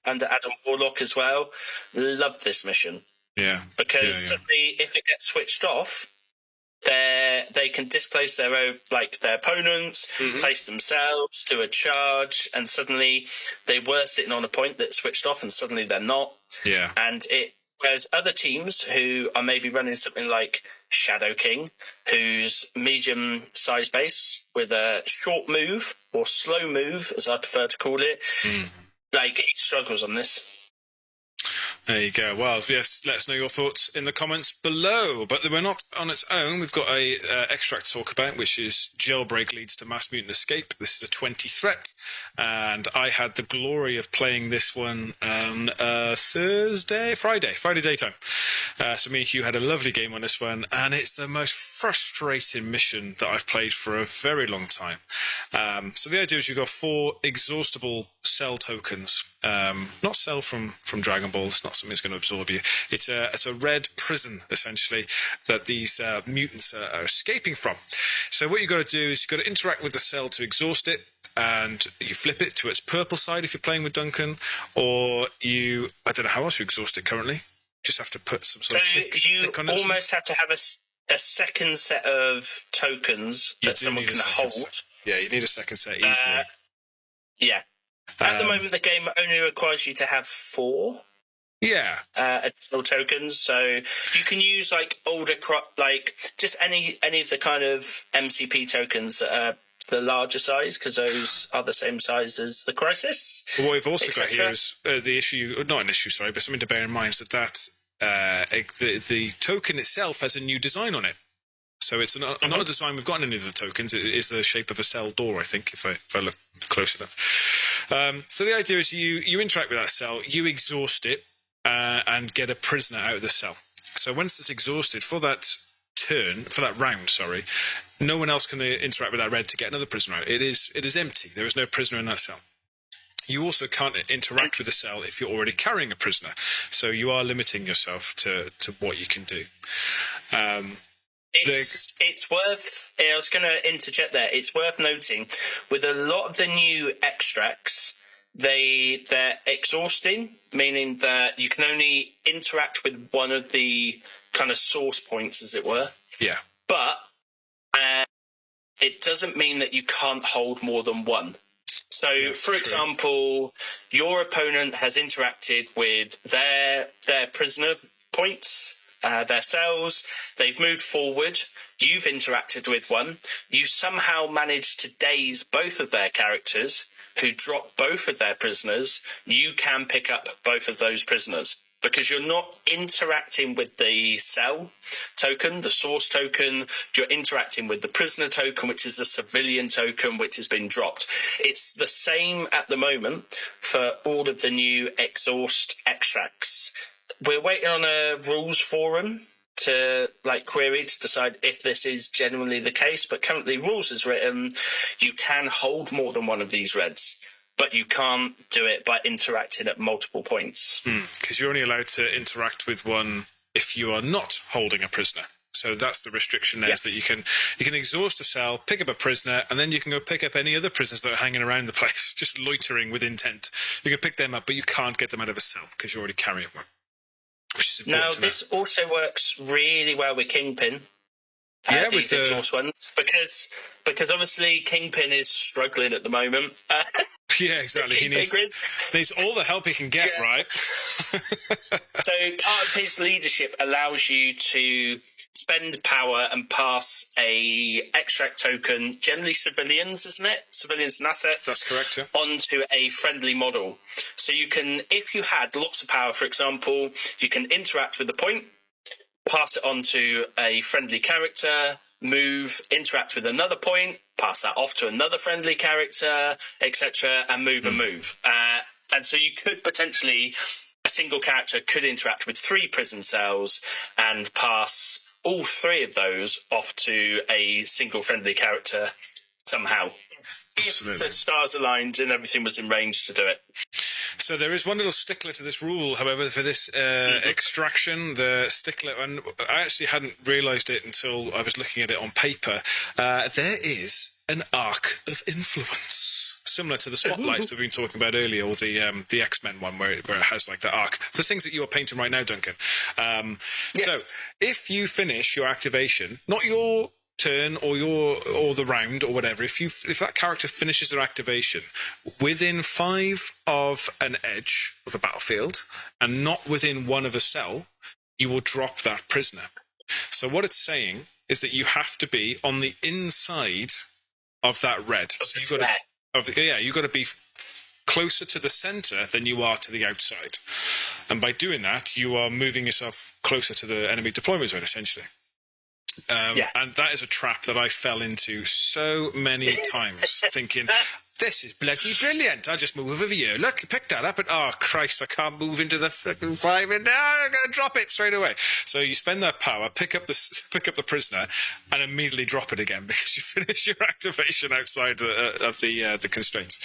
under Adam Warlock as well. Love this mission. Yeah. Because suddenly, if it gets switched off, they can displace their opponents, place themselves, do a charge, and suddenly they were sitting on a point that switched off, and suddenly they're not. Yeah. And whereas other teams who are maybe running something like Shadow King, who's medium size base with a short move or slow move, as I prefer to call it, he struggles on this. There you go. Well, yes, let us know your thoughts in the comments below. But we're not on its own. We've got a extract to talk about, which is Jailbreak leads to Mass Mutant Escape. This is a 20 threat, and I had the glory of playing this one on Friday daytime. So me and Hugh had a lovely game on this one, and it's the most frustrating mission that I've played for a very long time. So the idea is you've got 4 exhaustible cell tokens. Not Cell from Dragon Ball. It's not Something's going to absorb you. It's a red prison, essentially, that these mutants are escaping from. So what you've got to do is you've got to interact with the cell to exhaust it, and you flip it to its purple side if you're playing with Duncan, or I don't know how else you exhaust it currently. Just have to put some sort of tick on it. You almost have to have a second set of tokens that someone can hold. Yeah, you need a second set easily. Yeah. At the moment, the game only requires you to have 4. Yeah. Additional tokens, so you can use like older just any of the kind of MCP tokens that are the larger size, because those are the same size as the Crisis. Well, what we've also got here is the issue, not an issue, sorry, but something to bear in mind is that the token itself has a new design on it. So it's not a design we've got in any of the tokens. It is the shape of a cell door, I think, if I look close enough. So the idea is you interact with that cell, you exhaust it, and get a prisoner out of the cell. So once it's exhausted for that round, no one else can interact with that red to get another prisoner out. It is empty. There is no prisoner in that cell. You also can't interact with the cell if you're already carrying a prisoner. So you are limiting yourself to what you can do. It's worth... I was going to interject there. It's worth noting, with a lot of the new extracts, they're exhausting, meaning that you can only interact with one of the kind of source points, as it were. Yeah. But it doesn't mean that you can't hold more than one. So, for example, your opponent has interacted with their prisoner points, their cells. They've moved forward. You've interacted with one. You somehow managed to daze both of their characters, who drop both of their prisoners. You can pick up both of those prisoners, because you're not interacting with the cell token, the source token. You're interacting with the prisoner token, which is a civilian token, which has been dropped. It's the same at the moment for all of the new exhaust extracts. We're waiting on a rules forum to query to decide if this is genuinely the case, but currently rules is written you can hold more than one of these reds, but you can't do it by interacting at multiple points. Because you're only allowed to interact with one if you are not holding a prisoner. So that's the restriction there, is that you can exhaust a cell, pick up a prisoner, and then you can go pick up any other prisoners that are hanging around the place, just loitering with intent. You can pick them up, but you can't get them out of a cell because you're already carrying one. Now, this also works really well with Kingpin. These exhaust ones, because obviously Kingpin is struggling at the moment. Yeah, exactly. He needs all the help he can get, right? So part of his leadership allows you to spend power and pass a extract token, generally civilians, isn't it? Civilians and assets. That's correct, yeah. Onto a friendly model. So you can, if you had lots of power, for example, you can interact with the point, pass it on to a friendly character, interact with another point, pass that off to another friendly character, etc., and move. And so you could potentially, a single character could interact with 3 prison cells and pass all 3 of those off to a single friendly character somehow. If the stars aligned and everything was in range to do it. So there is one little stickler to this rule, however, for this extraction, the stickler, and I actually hadn't realised it until I was looking at it on paper. There is an arc of influence, similar to the spotlights that we've been talking about earlier, or the X-Men one, where it has the arc. The things that you are painting right now, Duncan. So if you finish your activation, not your turn or the round or whatever, if that character finishes their activation within 5 of an edge of the battlefield and not within 1 of a cell, you will drop that prisoner. So what it's saying is that you have to be on the inside of that red. So you've got to be closer to the center than you are to the outside, and by doing that, you are moving yourself closer to the enemy deployment zone, essentially. And that is a trap that I fell into so many times, thinking, this is bloody brilliant. I'll just move over here. Look, pick that up. And, oh, Christ, I can't move into the fucking 5. And I'm going to drop it straight away. So you spend that power, pick up the prisoner, and immediately drop it again because you finish your activation outside of the constraints.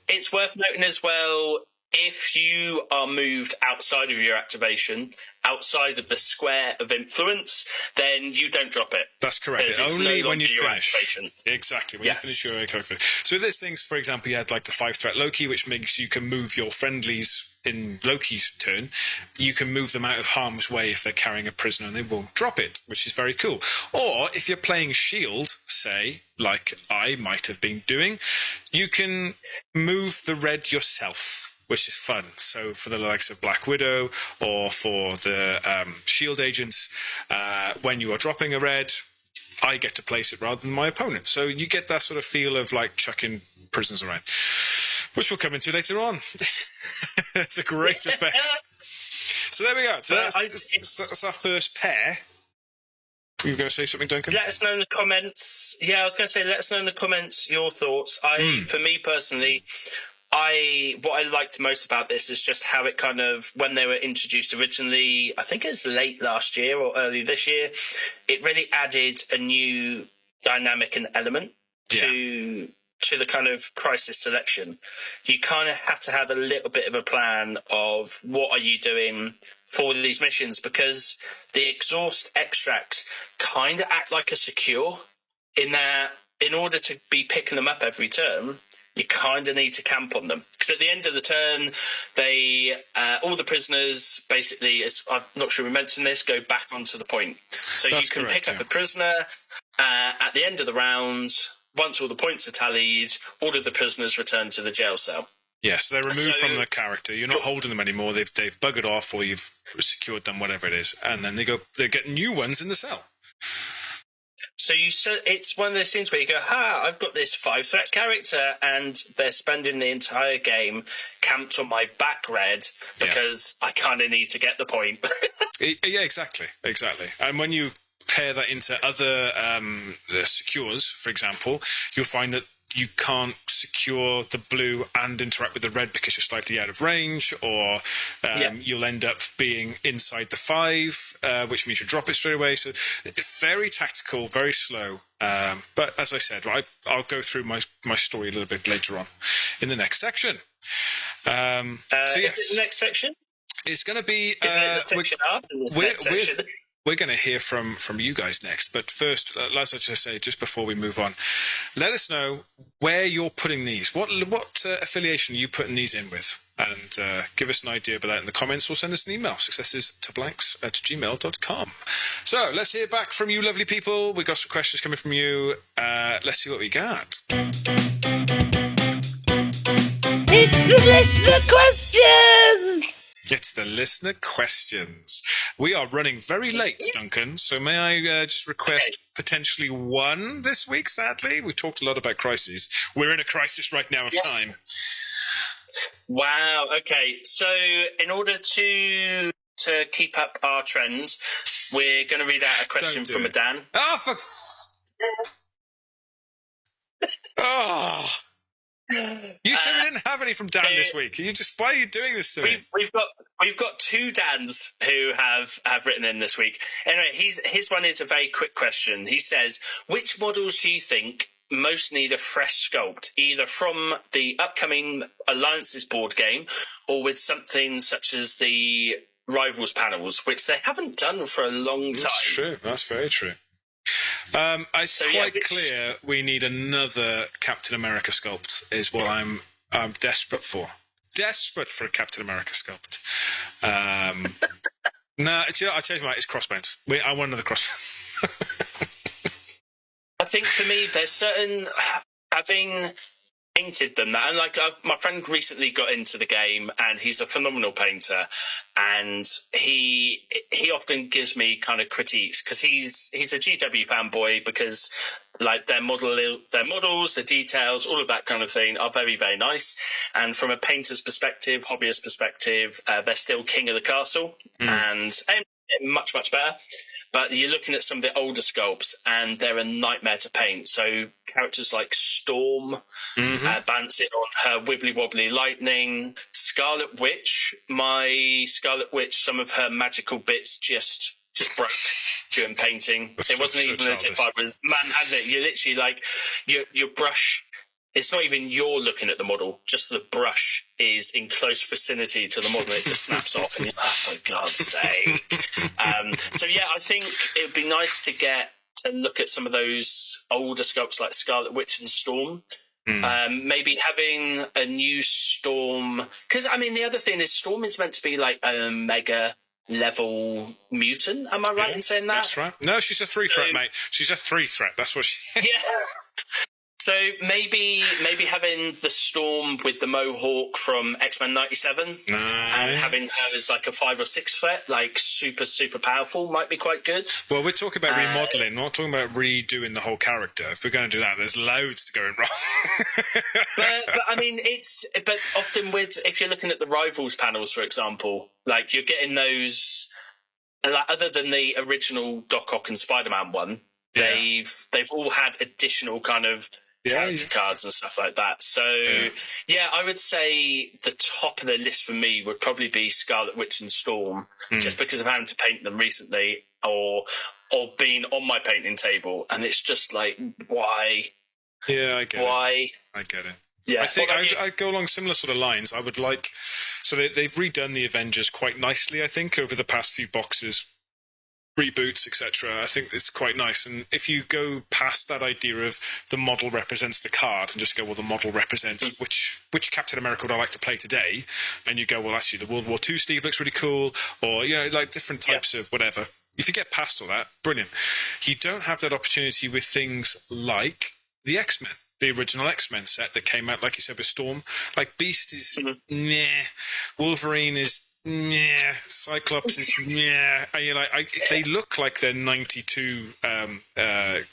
It's worth noting as well, If you are moved outside of your activation, outside of the square of influence, then you don't drop it. That's correct. It's Only no when you longer your finish. activation. Exactly, when you finish your character. So there's things, for example, you had like the 5-threat Loki, which makes you can move your friendlies in Loki's turn. You can move them out of harm's way if they're carrying a prisoner and they won't drop it, which is very cool. Or if you're playing Shield, say, like I might have been doing, you can move the red yourself, which is fun. So for the likes of Black Widow or for the Shield agents, when you are dropping a red, I get to place it rather than my opponent. So you get that sort of feel of like chucking prisoners around, which we'll come into later on. It's a great effect. So there we go. So that's our first pair. Were you going to say something, Duncan? Let us know in the comments. Yeah, I was going to say, let us know in the comments your thoughts. For me personally, what I liked most about this is just how it kind of, when they were introduced originally, I think it was late last year or early this year, it really added a new dynamic and element to the kind of crisis selection. You kind of have to have a little bit of a plan of what are you doing for these missions, because the exhaust extracts kind of act like a secure in that in order to be picking them up every turn, you kind of need to camp on them. Because at the end of the turn, they all the prisoners basically, I'm not sure we mentioned this, go back onto the point. So that's you can pick up a prisoner at the end of the round. Once all the points are tallied, all of the prisoners return to the jail cell. Yes, they're removed from the character. You're not holding them anymore. They've buggered off, or you've secured them, whatever it is, and then they get new ones in the cell. So it's one of those things where you go, I've got this 5-threat character, and they're spending the entire game camped on my back red because I kind of need to get the point. Yeah, exactly. And when you pair that into other secures, for example, you'll find that you can't secure the blue and interact with the red because you're slightly out of range, or you'll end up being inside the 5, which means you drop it straight away. So it's very tactical, very slow. But as I said, I'll go through my story a little bit later on in the next section. So yes. Is it the next section? It's going to be... Isn't it the section after this next section? We're going to hear from you guys next. But first, as I just say, just before we move on, let us know where you're putting these. What affiliation are you putting these in with? And give us an idea about that in the comments, or send us an email, successestoblanks@gmail.com. So let's hear back from you lovely people. We've got some questions coming from you. Let's see what we got. It's the listener questions! It's the listener questions. We are running very late, Duncan, so may I just request potentially one this week, sadly? We've talked a lot about crises. We're in a crisis right now of time. Wow, okay. So in order to keep up our trend, we're going to read out a question from a Dan. You said we didn't have any from Dan this week. Why are you doing this to me? We've got 2 Dans who have written in this week. Anyway, his one is a very quick question. He says, which models do you think most need a fresh sculpt, either from the upcoming Alliances board game or with something such as the Rivals panels, which they haven't done for a long time? That's true. That's very true. It's quite clear we need another Captain America sculpt is what I'm desperate for. Desperate for a Captain America sculpt. I tell you what, it's Crossbones. I want another Crossbones. I think for me, there's certain, having painted them, and my friend recently got into the game, and he's a phenomenal painter, and he often gives me kind of critiques because he's a GW fanboy, because like their models, the details, all of that kind of thing are very, very nice. And from a painter's perspective, hobbyist perspective, they're still king of the castle, and much, much better. But you're looking at some of the older sculpts, and they're a nightmare to paint. So characters like Storm, balancing on her wibbly-wobbly lightning. Scarlet Witch, some of her magical bits just broke during painting. It wasn't even as if I was manhandling it. You're literally like, your brush it's not even you're looking at the model, just the brush is in close vicinity to the model and it just snaps off and you're like, oh, for God's sake. So, yeah, I think it would be nice to get to look at some of those older sculpts like Scarlet Witch and Storm. Maybe having a new Storm. Because, I mean, the other thing is Storm is meant to be like a mega level mutant. Am I right in saying that? That's right. No, she's a 3-threat, mate. She's a 3-threat. That's what she is. Yes. So maybe having the Storm with the Mohawk from X-Men 97 and having her as like a 5 or 6 threat, like super, super powerful, might be quite good. Well, we're talking about remodelling, not talking about redoing the whole character. If we're going to do that, there's loads going wrong. but I mean, but often if you're looking at the Rivals panels, for example, like you're getting those, like, other than the original Doc Ock and Spider-Man one, they've all had additional kind of character cards and stuff like that. So, I would say the top of the list for me would probably be Scarlet Witch and Storm, just because of having to paint them recently or being on my painting table. And it's just like, why? Yeah, I get it. I get it. Yeah. I think I'd go along similar sort of lines. I would like... So they've redone the Avengers quite nicely, I think, over the past few boxes. Reboots, etc. I think it's quite nice. And if you go past that idea of the model represents the card and just go, well, the model represents which Captain America would I like to play today, and you go, well, actually, the World War II Steve looks really cool, or, you know, like different types of whatever. If you get past all that, brilliant. You don't have that opportunity with things like the X-Men. The original X-Men set that came out, like you said, with Storm. Like, Beast is meh. Wolverine is yeah, Cyclops is yeah. And you're like, they look like they're 92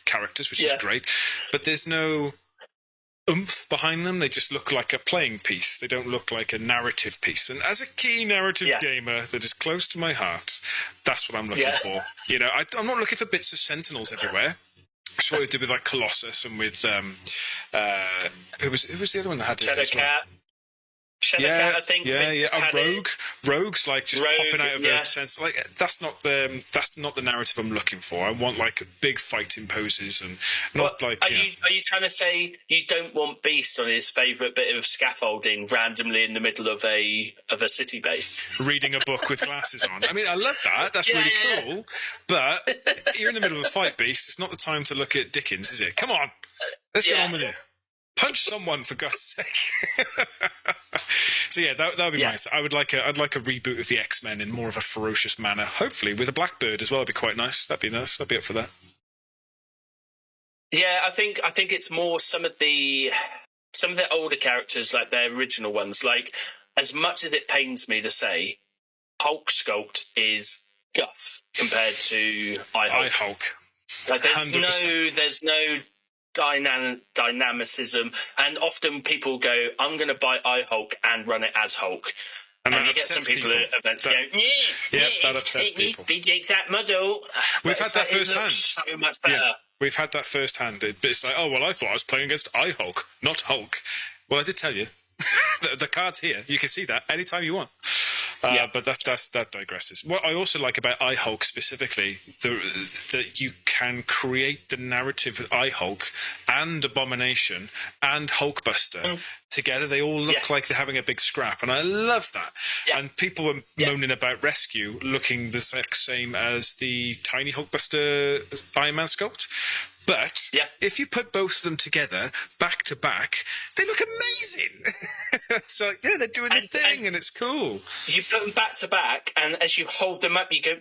characters, which is great, but there's no oomph behind them. They just look like a playing piece. They don't look like a narrative piece. And as a key narrative gamer that is close to my heart, that's what I'm looking for. You know, I'm not looking for bits of Sentinels everywhere. That's what we did with like Colossus and with who was the other one that had Shadowcat. Shadowcat, I think. And Rogue's like just popping out of a sense. Like that's not the narrative I'm looking for. I want like big fighting poses and not like. Are you trying to say you don't want Beast on his favourite bit of scaffolding randomly in the middle of a city base, reading a book with glasses on? I mean, I love that. That's really cool. But you're in the middle of a fight, Beast. It's not the time to look at Dickens, is it? Come on, let's get on with it. Punch someone, for God's sake. So yeah, that would be nice. I'd like a reboot of the X-Men in more of a ferocious manner. Hopefully with a Blackbird as well. It'd be quite nice. That'd be nice. I'd be up for that. Yeah, I think it's more some of the older characters, like their original ones. Like, as much as it pains me to say, Hulk sculpt is guff compared to I-Hulk. Like, there's no dynamicism, and often people go, I'm going to buy I-Hulk and run it as Hulk, and you get some people at events go, that upsets people. It needs to be the exact model. We've had that firsthand. So much better. We've had that firsthand. It's like, oh well, I thought I was playing against I-Hulk, not Hulk. Well, I did tell you. the card's here. You can see that anytime you want. But that digresses. What I also like about I-Hulk specifically, that you can create the narrative with I-Hulk and Abomination and Hulkbuster together. They all look like they're having a big scrap, and I love that. And people were moaning about Rescue looking the exact same as the tiny Hulkbuster Iron Man sculpt. But if you put both of them together, back to back, they look amazing. So, they're doing the thing, and it's cool. You put them back to back, and as you hold them up, you go...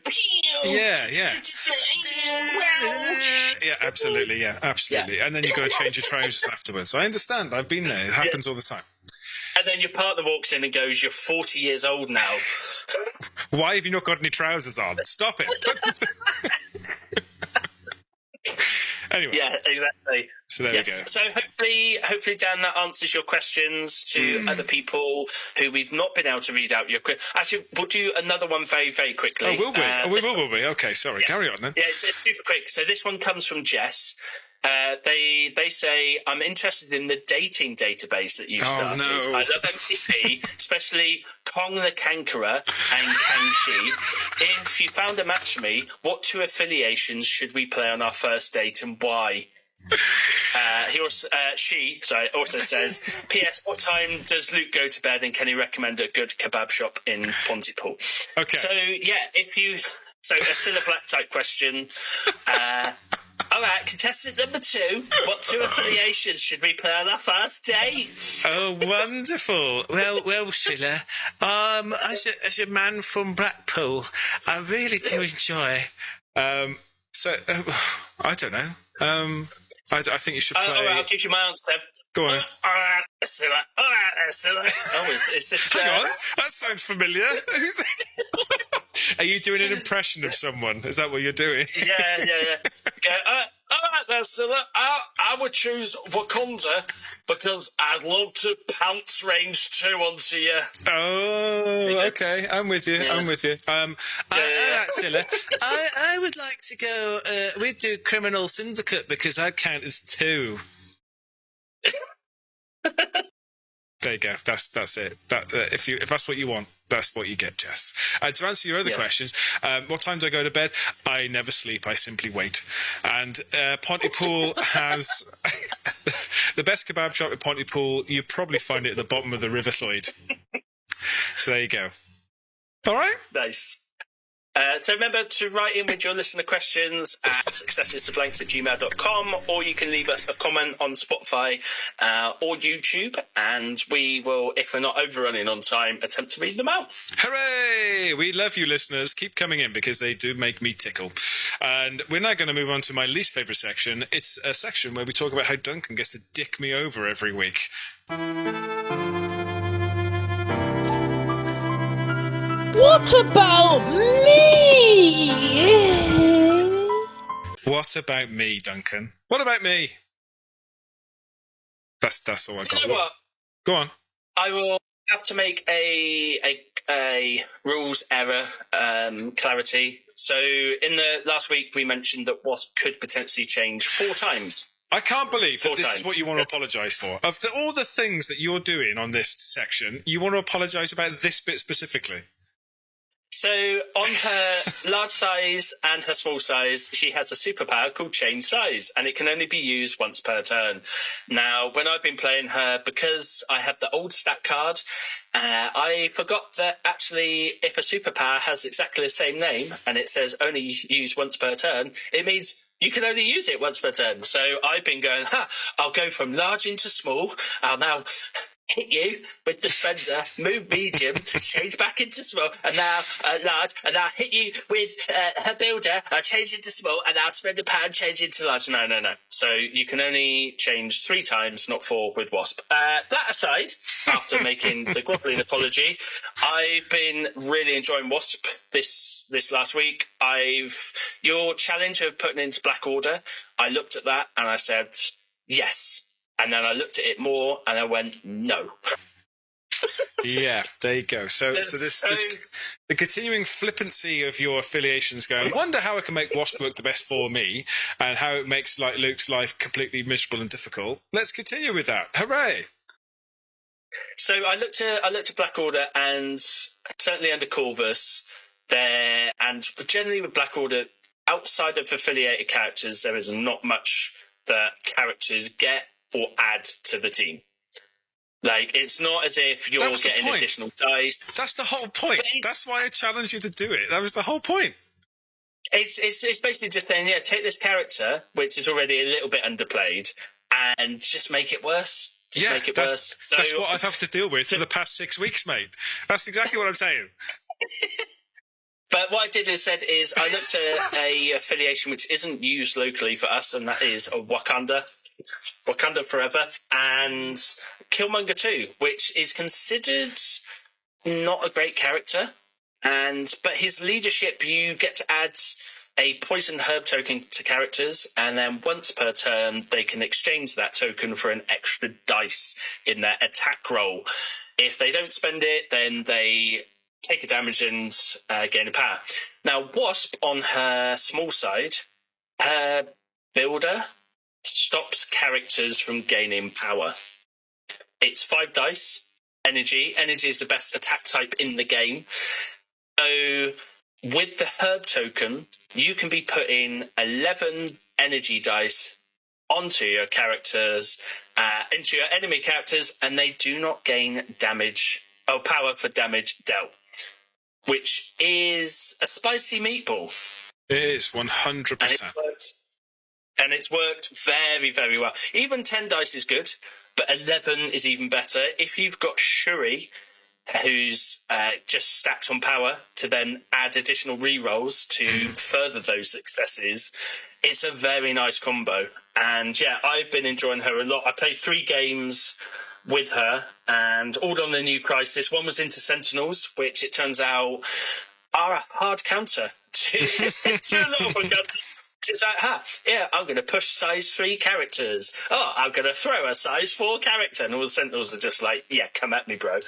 Yeah, absolutely. And then you've got to change your trousers afterwards. I understand. I've been there. It happens all the time. And then your partner walks in and goes, you're 40 years old now. Why have you not got any trousers on? Stop it. Anyway. Yeah, exactly. So there we go. So hopefully, Dan, that answers your questions to other people who we've not been able to read out your questions. Actually, we'll do another one very, very quickly. Oh, will we? Will we? Okay, sorry. Carry on then. Yeah, it's super quick. So this one comes from Jess. They say, I'm interested in the dating database that you've started. No. I love MTP, especially Kong the Kangaroo and Kang-Chi. If you found a match for me, what two affiliations should we play on our first date and why? She also says, P.S. What time does Luke go to bed, and can he recommend a good kebab shop in Pontypool? Okay. So a Cilla Black type question. All right, contestant number 2. What 2 affiliations should we play on our first date? Oh, wonderful. Well, Sheila, as a man from Blackpool, I really do enjoy. I don't know. I think you should play. All right, I'll give you my answer. Go on. All right, Scylla. All right, Scylla. Oh, is this... Hang on, that sounds familiar. Are you doing an impression of someone? Is that what you're doing? Yeah. All right, there, Scylla. I would choose Wakanda because I'd love to pounce range 2 onto you. Oh, okay. I'm with you. Yeah. All right, Scylla. I would like to go. We'd do Criminal Syndicate because I'd count as 2. There you go. That's it. If that's what you want, that's what you get, Jess. To answer your other questions, what time do I go to bed? I never sleep. I simply wait. And Pontypool has the best kebab shop at Pontypool. You probably find it at the bottom of the River Lloyd. So there you go. All right. Nice. So remember to write in with your listener questions at successistoblanks@gmail.com, or you can leave us a comment on Spotify or YouTube, and we will, if we're not overrunning on time, attempt to read them out. Hooray! We love you, listeners. Keep coming in because they do make me tickle. And we're now going to move on to my least favourite section. It's a section where we talk about how Duncan gets to dick me over every week. What about me? What about me, Duncan? What about me? That's all I got. You know what? Go on. I will have to make a rules error clarity. So in the last week, we mentioned that Wasp could potentially change 4 times. I can't believe that this is what you want to apologise for. Of all the things that you're doing on this section, you want to apologise about this bit specifically. So on her large size and her small size, she has a superpower called change size, and it can only be used once per turn. Now, when I've been playing her, because I had the old stat card, I forgot that actually if a superpower has exactly the same name and it says only used once per turn, it means you can only use it once per turn. So I've been going, I'll go from large into small. I'll now hit you with the Spencer, move medium, change back into small, and now large, and I'll hit you with her builder, I'll change into small, and I'll spend a pound, change into large. No. So you can only change 3 times, not 4 with Wasp. That aside, after making the grovelling apology, I've been really enjoying Wasp this last week. Your challenge of putting into Black Order, I looked at that and I said, yes. And then I looked at it more and I went, no. Yeah, there you go. So this the continuing flippancy of your affiliations going, I wonder how I can make Wasp work the best for me and how it makes Luke's life completely miserable and difficult. Let's continue with that. Hooray! So I looked at Black Order, and certainly under Corvus there, and generally with Black Order, outside of affiliated characters, there is not much that characters get or add to the team. Like, it's not as if you're getting additional dice. That's the whole point. That's why I challenged you to do it. That was the whole point. It's basically just saying, take this character, which is already a little bit underplayed, and just make it worse. Make it worse. That's what I've had to deal with for the past 6 weeks, mate. That's exactly what I'm saying. But what I did instead is I looked at a affiliation which isn't used locally for us, and that is Wakanda Forever, and Killmonger 2, which is considered not a great character, but his leadership, you get to add a poison herb token to characters, and then once per turn they can exchange that token for an extra dice in their attack roll. If they don't spend it, then they take a damage and gain a power. Now, Wasp, on her small side, her builder stops characters from gaining power. It's 5 dice, energy. Energy is the best attack type in the game. So with the herb token, you can be putting 11 energy dice onto your characters, into your enemy characters, and they do not gain damage or power for damage dealt, which is a spicy meatball. It is 100%. And it's worked very, very well. Even 10 dice is good, but 11 is even better. If you've got Shuri, who's just stacked on power to then add additional rerolls to further those successes, it's a very nice combo. And yeah, I've been enjoying her a lot. I played 3 games with her, and all on the new Crisis. One was into Sentinels, which it turns out are a hard counter to a lot of encounters. It's like, I'm going to push size 3 characters. Oh, I'm going to throw a size 4 character. And all the Sentinels are just like, yeah, come at me, bro.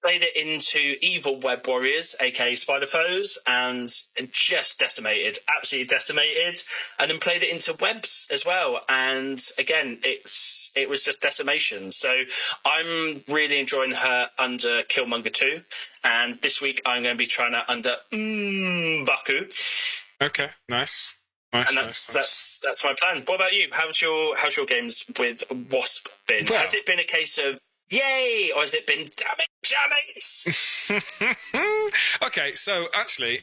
Played it into Evil Web Warriors, aka Spider Foes, and just decimated, absolutely decimated. And then played it into Webs as well, and again, it was just decimation. So I'm really enjoying her under Killmonger 2, and this week I'm going to be trying her under Baku. Okay, nice. And that's my plan. What about you? How's your games with Wasp been? Well, has it been a case of yay, or has it been damn it? Okay, so actually,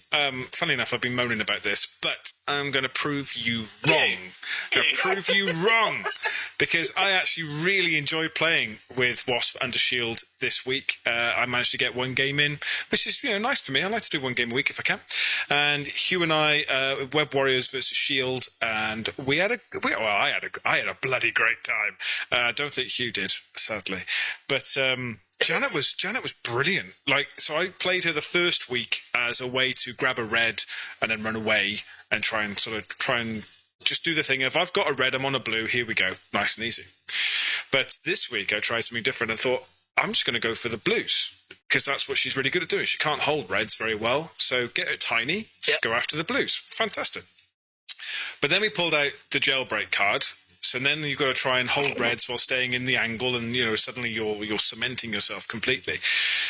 funny enough, I've been moaning about this, but I'm going to prove you wrong. Because I actually really enjoyed playing with Wasp under Shield this week. I managed to get 1 game in, which is nice for me. I like to do 1 game a week if I can. And Hugh and I, Web Warriors versus Shield, and I had a bloody great time. I don't think Hugh did, sadly, but. Janet was brilliant. So I played her the first week as a way to grab a red and then run away and try and just do the thing. If I've got a red, I'm on a blue. Here we go, nice and easy. But this week I tried something different and thought I'm just going to go for the blues because that's what she's really good at doing. She can't hold reds very well, so get her tiny. Go after the blues. Fantastic. But then we pulled out the jailbreak card. So then you've got to try and hold reds while staying in the angle, and suddenly you're cementing yourself completely.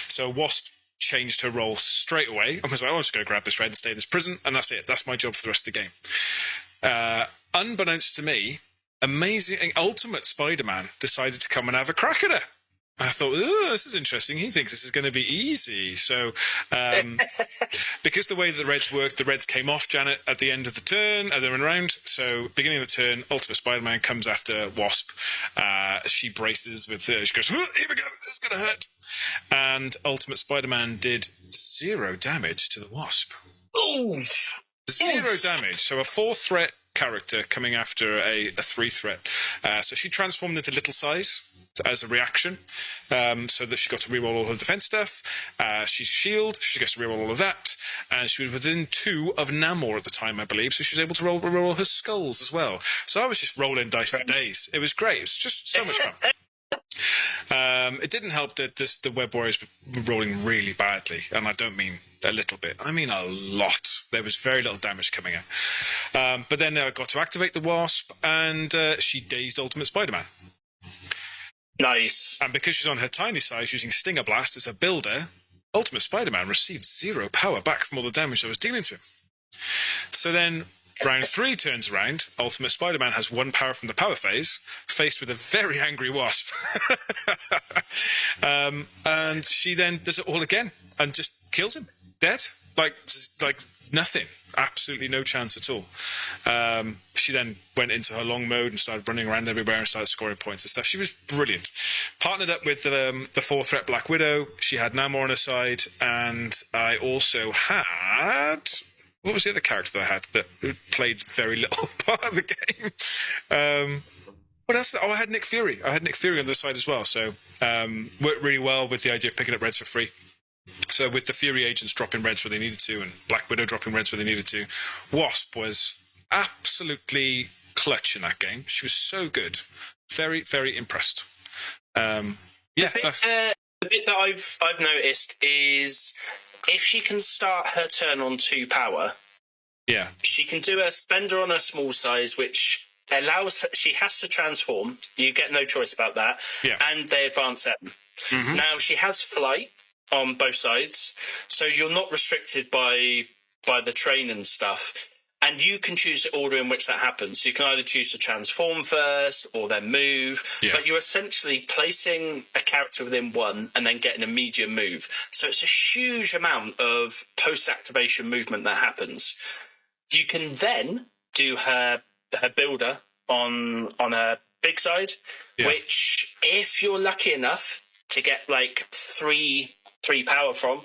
So Wasp changed her role straight away. I was like, I'm just going to grab this red and stay in this prison, and that's it. That's my job for the rest of the game. Unbeknownst to me, amazing Ultimate Spider-Man decided to come and have a crack at her. I thought, this is interesting. He thinks this is going to be easy. So, because the way that the Reds worked, the Reds came off Janet at the end of the turn, and they went around. So, beginning of the turn, Ultimate Spider-Man comes after Wasp. She braces with, she goes, here we go, this is going to hurt. And Ultimate Spider-Man did 0 damage to the Wasp. Ooh. 0 damage. So, a 4-threat character coming after a 3-threat. So, she transformed into Little Size as a reaction, so that she got to reroll all her defense stuff. She's Shield, she gets to reroll all of that, and she was within 2 of Namor at the time, I believe, so she was able to reroll her skulls as well. So I was just rolling dice for days. It was great. It was just so much fun. It didn't help that the Web Warriors were rolling really badly, and I don't mean a little bit, I mean a lot. There was very little damage coming in. But then I got to activate the Wasp, and she dazed Ultimate Spider-Man. Nice. And because she's on her tiny size using Stinger Blast as her builder, Ultimate Spider-Man received 0 power back from all the damage I was dealing to him. So then round 3 turns around, Ultimate Spider-Man has 1 power from the power phase, faced with a very angry Wasp. And she then does it all again and just kills him. Dead. Like nothing. Absolutely no chance at all. She then went into her long mode and started running around everywhere and started scoring points and stuff. She was brilliant. Partnered up with the 4-threat Black Widow. She had Namor on her side, and I also had... What was the other character that I had that played very little part of the game? What else? Oh, I had Nick Fury. I had Nick Fury on the side as well. So worked really well with the idea of picking up reds for free. So with the Fury agents dropping reds where they needed to and Black Widow dropping reds where they needed to, Wasp was absolutely clutch in that game. She was so good. Very, very impressed. The bit that I've noticed is if she can start her turn on 2 power, she can do a spender on her small size, which allows her, she has to transform. You get no choice about that. And they advance at them. Mm-hmm. Now, she has flight on both sides, so you're not restricted by the train and stuff. And And you can choose the order in which that happens. So you can either choose to transform first or then move. Yeah. But you're essentially placing a character within one and then getting a medium move. So it's a huge amount of post-activation movement that happens. You can then do her builder on her big side, which, if you're lucky enough to get like three power from,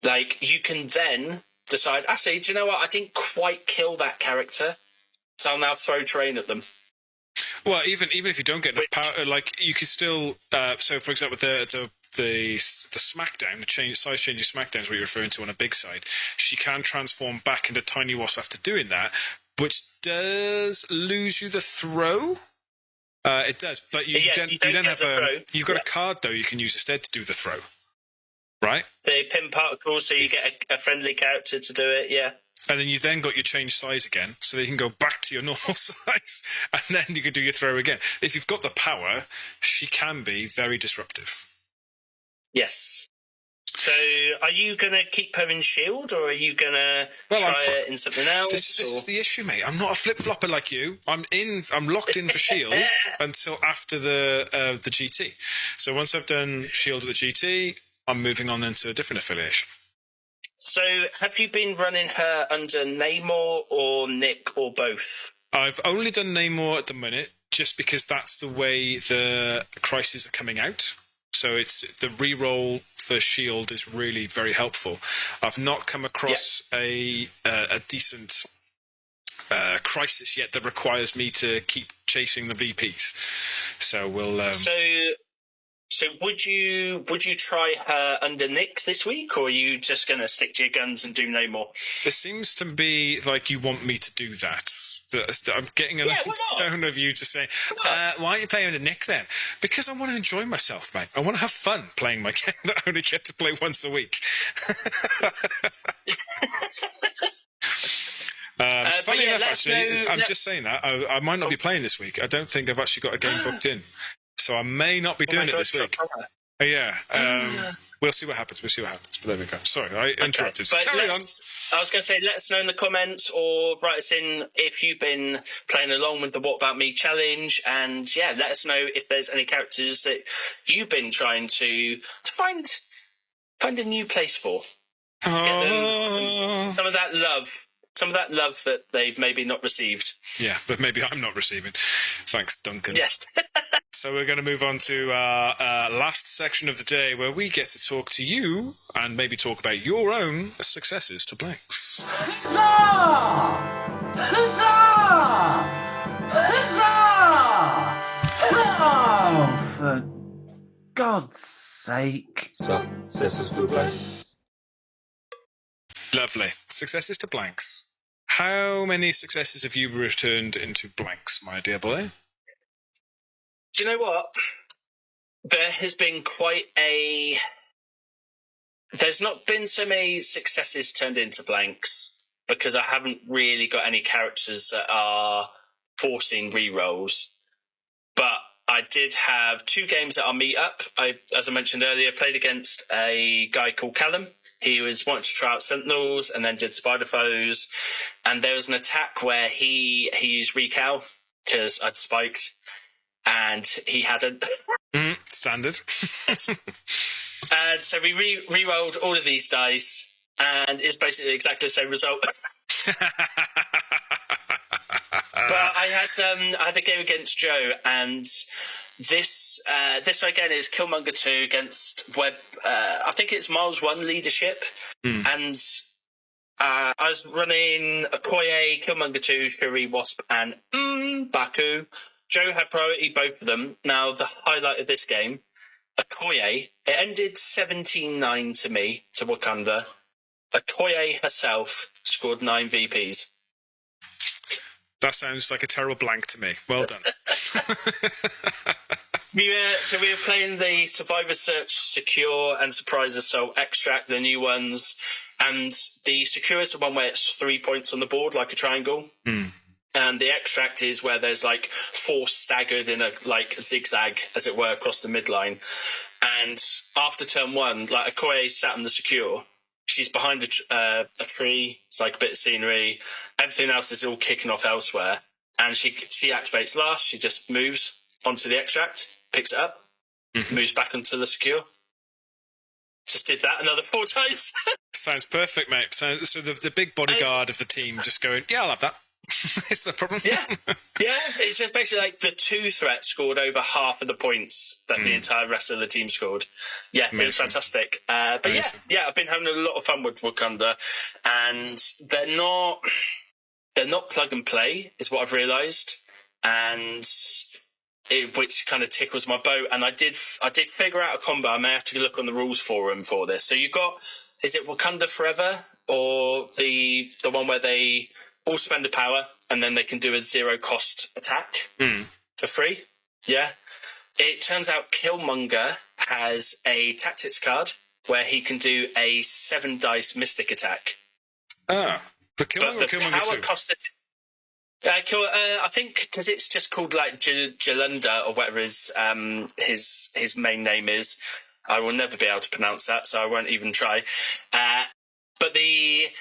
like, you can then decide, actually, do you know what? I didn't quite kill that character, so I'll now throw terrain at them. Well, even if you don't get enough power, like, you can still. So, for example, the smackdown, the size changing smackdown is what you're referring to on a big side. She can transform back into Tiny Wasp after doing that, which does lose you the throw. It does, but you then have you've got a card though you can use instead to do the throw, right? The pin particle, so you get a friendly character to do it, yeah. And then you've then got your change size again, so you can go back to your normal size, and then you can do your throw again. If you've got the power, she can be very disruptive. Yes. So, are you going to keep her in shield, or are you going to try it in something else? This is the issue, mate. I'm not a flip-flopper like you. I'm locked in for shield until after the GT. So once I've done shield at the GT, I'm moving on into a different affiliation. So, have you been running her under Namor or Nick or both? I've only done Namor at the minute, just because that's the way the crises are coming out. So it's the reroll for shield is really very helpful. I've not come across a decent crisis yet that requires me to keep chasing the VPs. So we'll. So would you try her under Nick this week, or are you just going to stick to your guns and do Namor? It seems to be like you want me to do that. I'm getting a tone of you to say, why aren't you playing under Nick then? Because I want to enjoy myself, mate. I want to have fun playing my game that I only get to play once a week. Funny enough, actually, I'm just saying that. I might not be playing this week. I don't think I've actually got a game booked in. So I may not be doing it this week. We'll see what happens. But there we go. Sorry, I interrupted. Okay, Carry on. I was going to say, let us know in the comments or write us in if you've been playing along with the What About Me challenge. And let us know if there's any characters that you've been trying to find a new place for. To get them some of that love. Some of that love that they've maybe not received. Yeah, but maybe I'm not receiving. Thanks, Duncan. Yes. So we're going to move on to our last section of the day, where we get to talk to you and maybe talk about your own successes to blanks. Huzzah! Huzzah! Huzzah! Oh, for God's sake. Successes to blanks. Lovely. Successes to blanks. How many successes have you returned into blanks, my dear boy? Do you know what? There has been There's not been so many successes turned into blanks because I haven't really got any characters that are forcing rerolls. But I did have 2 games at our meet-up. As I mentioned earlier, played against a guy called Callum. He wanted to try out Sentinels and then did Spider Foes. And there was an attack where he used Recal because I'd spiked. And he hadn't. And Standard. so we re-rolled all of these dice, and it's basically exactly the same result. But I had a game against Joe, and this again is Killmonger 2 against Web. I think it's Miles 1 leadership, and I was running Okoye, Killmonger 2, Shuri, Wasp, and Baku. Joe had priority, both of them. Now, the highlight of this game, Okoye, it ended 17-9 to me, to Wakanda. Okoye herself scored 9 VPs. That sounds like a terrible blank to me. Well done. We were playing the Survivor Search Secure and Surprise Assault Extract, the new ones. And the Secure is the one where it's 3 points on the board, like a triangle. And the Extract is where there's 4 staggered in a zigzag, as it were, across the midline. And after turn 1, Okoye sat on the Secure, she's behind a tree. It's like a bit of scenery. Everything else is all kicking off elsewhere. And she activates last. She just moves onto the extract, picks it up, moves back onto the secure. Just did that another 4 times. Sounds perfect, mate. So the big bodyguard of the team just going, yeah, I'll have that. It's no problem. Yeah. It's just basically like the 2 threats scored over half of the points that the entire rest of the team scored. Yeah, Amazing. It was fantastic. But yeah, I've been having a lot of fun with Wakanda, and they're not plug and play, is what I've realised, and which kind of tickles my boat. And I did figure out a combo. I may have to look on the rules forum for this. So you got, is it Wakanda Forever, or the one where they all spend a power and then they can do a 0-cost attack for free? Yeah. It turns out Killmonger has a tactics card where he can do a 7-dice mystic attack. But Killmonger, but the Killmonger power 2? costed. I think because it's just called like Jalunda or whatever his main name is. I will never be able to pronounce that, so I won't even try. But the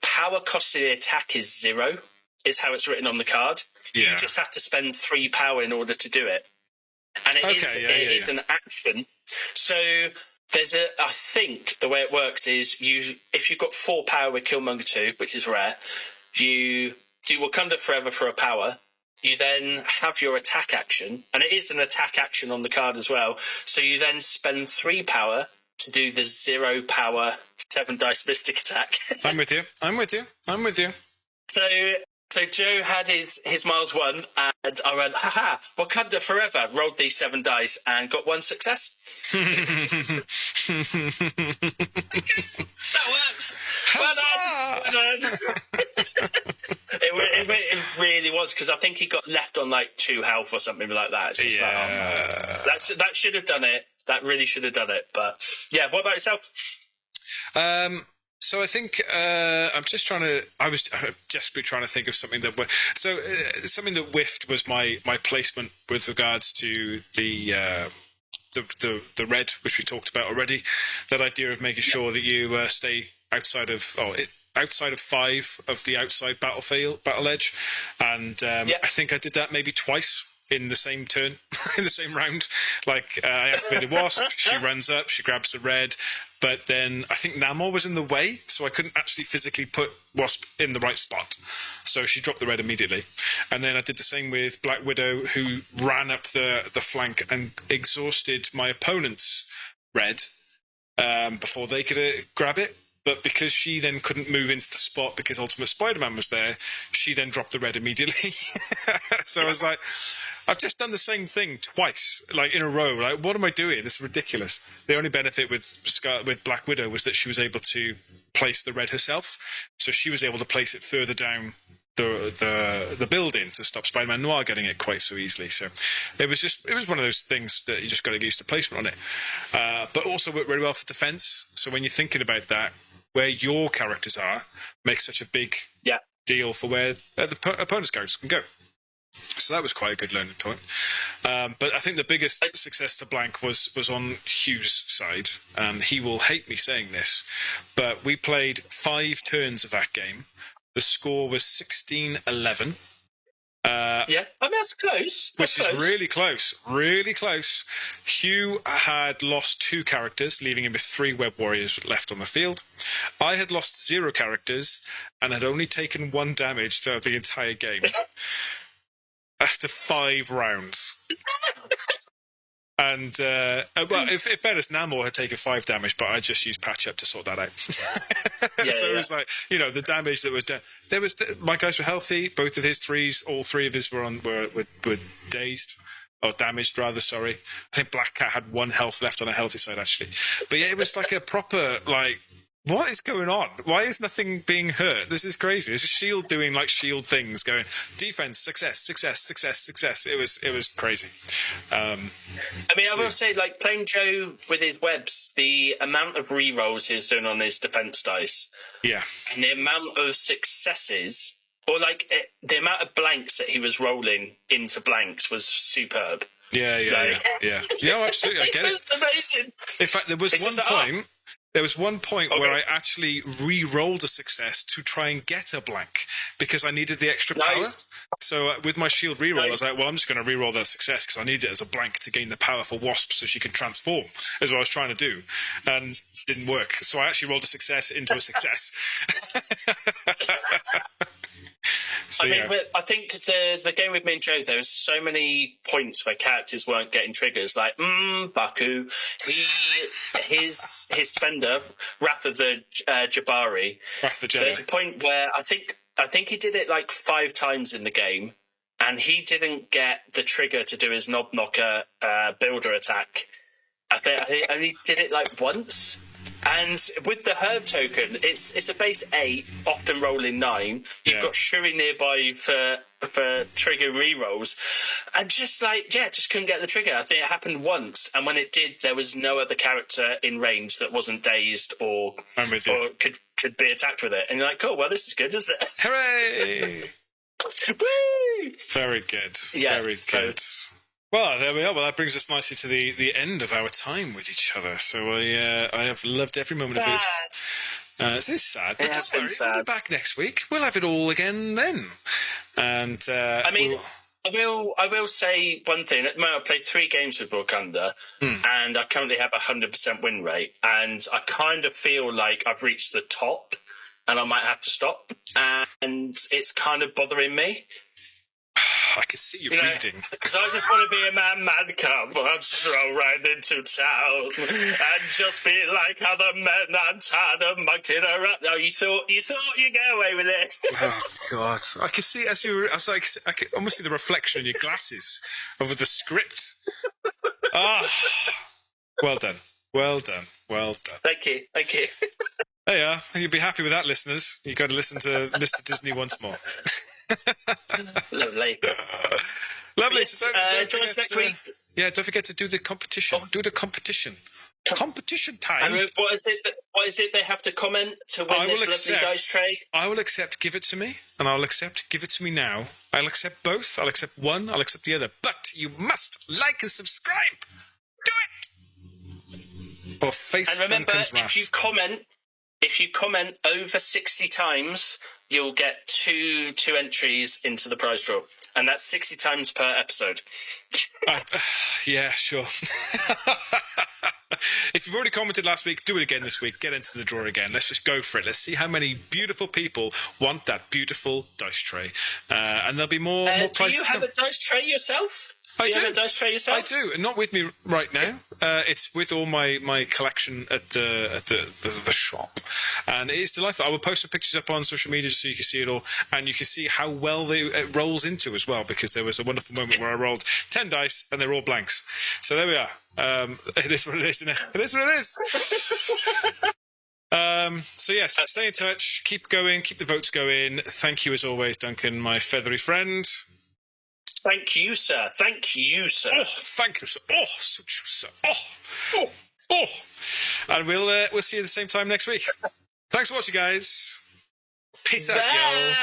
power cost of the attack is 0, is how it's written on the card. Yeah. You just have to spend 3 power in order to do it. And it is an action. So I think the way it works is if you've got 4 power with Killmonger 2, which is rare, you do Wakanda Forever for a power. You then have your attack action, and it is an attack action on the card as well. So you then spend 3 power to do the 0 power 7-dice mystic attack. I'm with you. So Joe had his miles 1, and I went, haha, Wakanda Forever, rolled these 7 dice and got 1 success. That works. Well done. It really was, because I think he got left on like 2 health or something like that. It's just that should have done it. That really should have done it. But yeah, what about yourself? So I think I'm just trying to. I was desperately trying to think of something that. Something that whiffed was my placement with regards to the red, which we talked about already. That idea of making sure that you stay outside of 5 of the outside battle edge, and I think I did that maybe twice in the same turn, in the same round. Like I activated Wasp, she runs up, she grabs the red. But then I think Namor was in the way, so I couldn't actually physically put Wasp in the right spot. So she dropped the red immediately. And then I did the same with Black Widow, who ran up the flank and exhausted my opponent's red before they could grab it. But because she then couldn't move into the spot because Ultimate Spider-Man was there, she then dropped the red immediately. So I was like, I've just done the same thing twice, like in a row. Like, what am I doing? This is ridiculous. The only benefit with Black Widow was that she was able to place the red herself. So she was able to place it further down the building to stop Spider-Man Noir getting it quite so easily. So it was one of those things that you just got to get used to placement on it. But also worked really well for defense. So when you're thinking about that, where your characters are makes such a big deal for where the opponent's characters can go. So that was quite a good learning point. But I think the biggest success to Blank was on Hugh's side, and he will hate me saying this, but we played 5 turns of that game. The score was 16-11. I mean, that's close. Which is really close. Really close. Hugh had lost 2 characters, leaving him with 3 web warriors left on the field. I had lost 0 characters and had only taken 1 damage throughout the entire game. After 5 rounds. And, if fairness, Namor had taken 5 damage, but I just used patch up to sort that out. It was like, the damage that was done. My guys were healthy. Both of his 3s, all 3 of his were dazed. Or damaged, rather, sorry. I think Black Cat had 1 health left on a healthy side, actually. But yeah, it was like a proper, what is going on? Why is nothing being hurt? This is crazy. This is S.H.I.E.L.D. doing S.H.I.E.L.D. things, going defense, success, success, success, success. It was crazy. I will say, playing Joe with his webs, the amount of re-rolls he was doing on his defense dice, and the amount of successes, or the amount of blanks that he was rolling into blanks was superb. Yeah, absolutely. I get it. It's amazing. In fact, there was one point. There was one point where I actually re-rolled a success to try and get a blank because I needed the extra power. So with my shield re-roll, I was like, well, I'm just going to re-roll that success because I need it as a blank to gain the power for Wasp so she can transform, is what I was trying to do. And it didn't work. So I actually rolled a success into a success. So, I think the game with me and Joe, there was so many points where characters weren't getting triggers. Like, Baku, his spender, Wrath of the Jabari. Wrath of the Jedi. There's a point where I think he did it like 5 times in the game, and he didn't get the trigger to do his Knob Knocker builder attack. I think he only did it like once. And with the herb token, it's a base 8, often rolling 9. You've got Shuri nearby for trigger rerolls, and just couldn't get the trigger. I think it happened once, and when it did, there was no other character in range that wasn't dazed or could be attacked with it. And you're like, cool, well, this is good, isn't it? Hooray! Woo! Very good. Yes, Very good. Well, there we are. Well, that brings us nicely to the end of our time with each other. So I have loved every moment of it. It is sad, but don't worry, we'll be back next week. We'll have it all again then. And I will say one thing. At the moment, I played 3 games with Wakanda, and I currently have 100% win rate. And I kind of feel like I've reached the top, and I might have to stop. And it's kind of bothering me. I can see you bleeding. Because I just want to be a man cub and stroll right into town and just be like other men and tired of mucking around. No, you thought you'd get away with it. Oh God! I can see I can almost see the reflection in your glasses over the script. Well done. Thank you. There you are. You'll be happy with that, listeners. You've got to listen to Mr. Disney once more. Lovely. Yes, so don't forget next week. Yeah, don't forget to do the competition. Do the competition. Competition time. And what is it they have to comment to win this lovely dice tray? I will accept give it to me, and I'll accept give it to me now. I'll accept both. I'll accept one. I'll accept the other. But you must like and subscribe. Do it. Or face and remember, Duncan's wrath. if you comment over 60 times, you'll get two entries into the prize draw. And that's 60 times per episode. Yeah, sure. If you've already commented last week, do it again this week. Get into the draw again. Let's just go for it. Let's see how many beautiful people want that beautiful dice tray. And there'll be more prizes. Do you have a dice tray yourself? Do you have a dice tray yourself? I do. Not with me right now. It's with all my collection at the shop. And it is delightful. I will post some pictures up on social media so you can see it all. And you can see how well it rolls into as well, because there was a wonderful moment where I rolled 10 dice and they're all blanks. So there we are. It is what it is, isn't it? It is what it is. So yes, stay in touch. Keep going. Keep the votes going. Thank you as always, Duncan, my feathery friend. Thank you, sir. Thank you, sir. Oh, thank you, sir. Oh, such you, sir. Oh. And we'll see you at the same time next week. Thanks for watching, guys. Peace out, yo.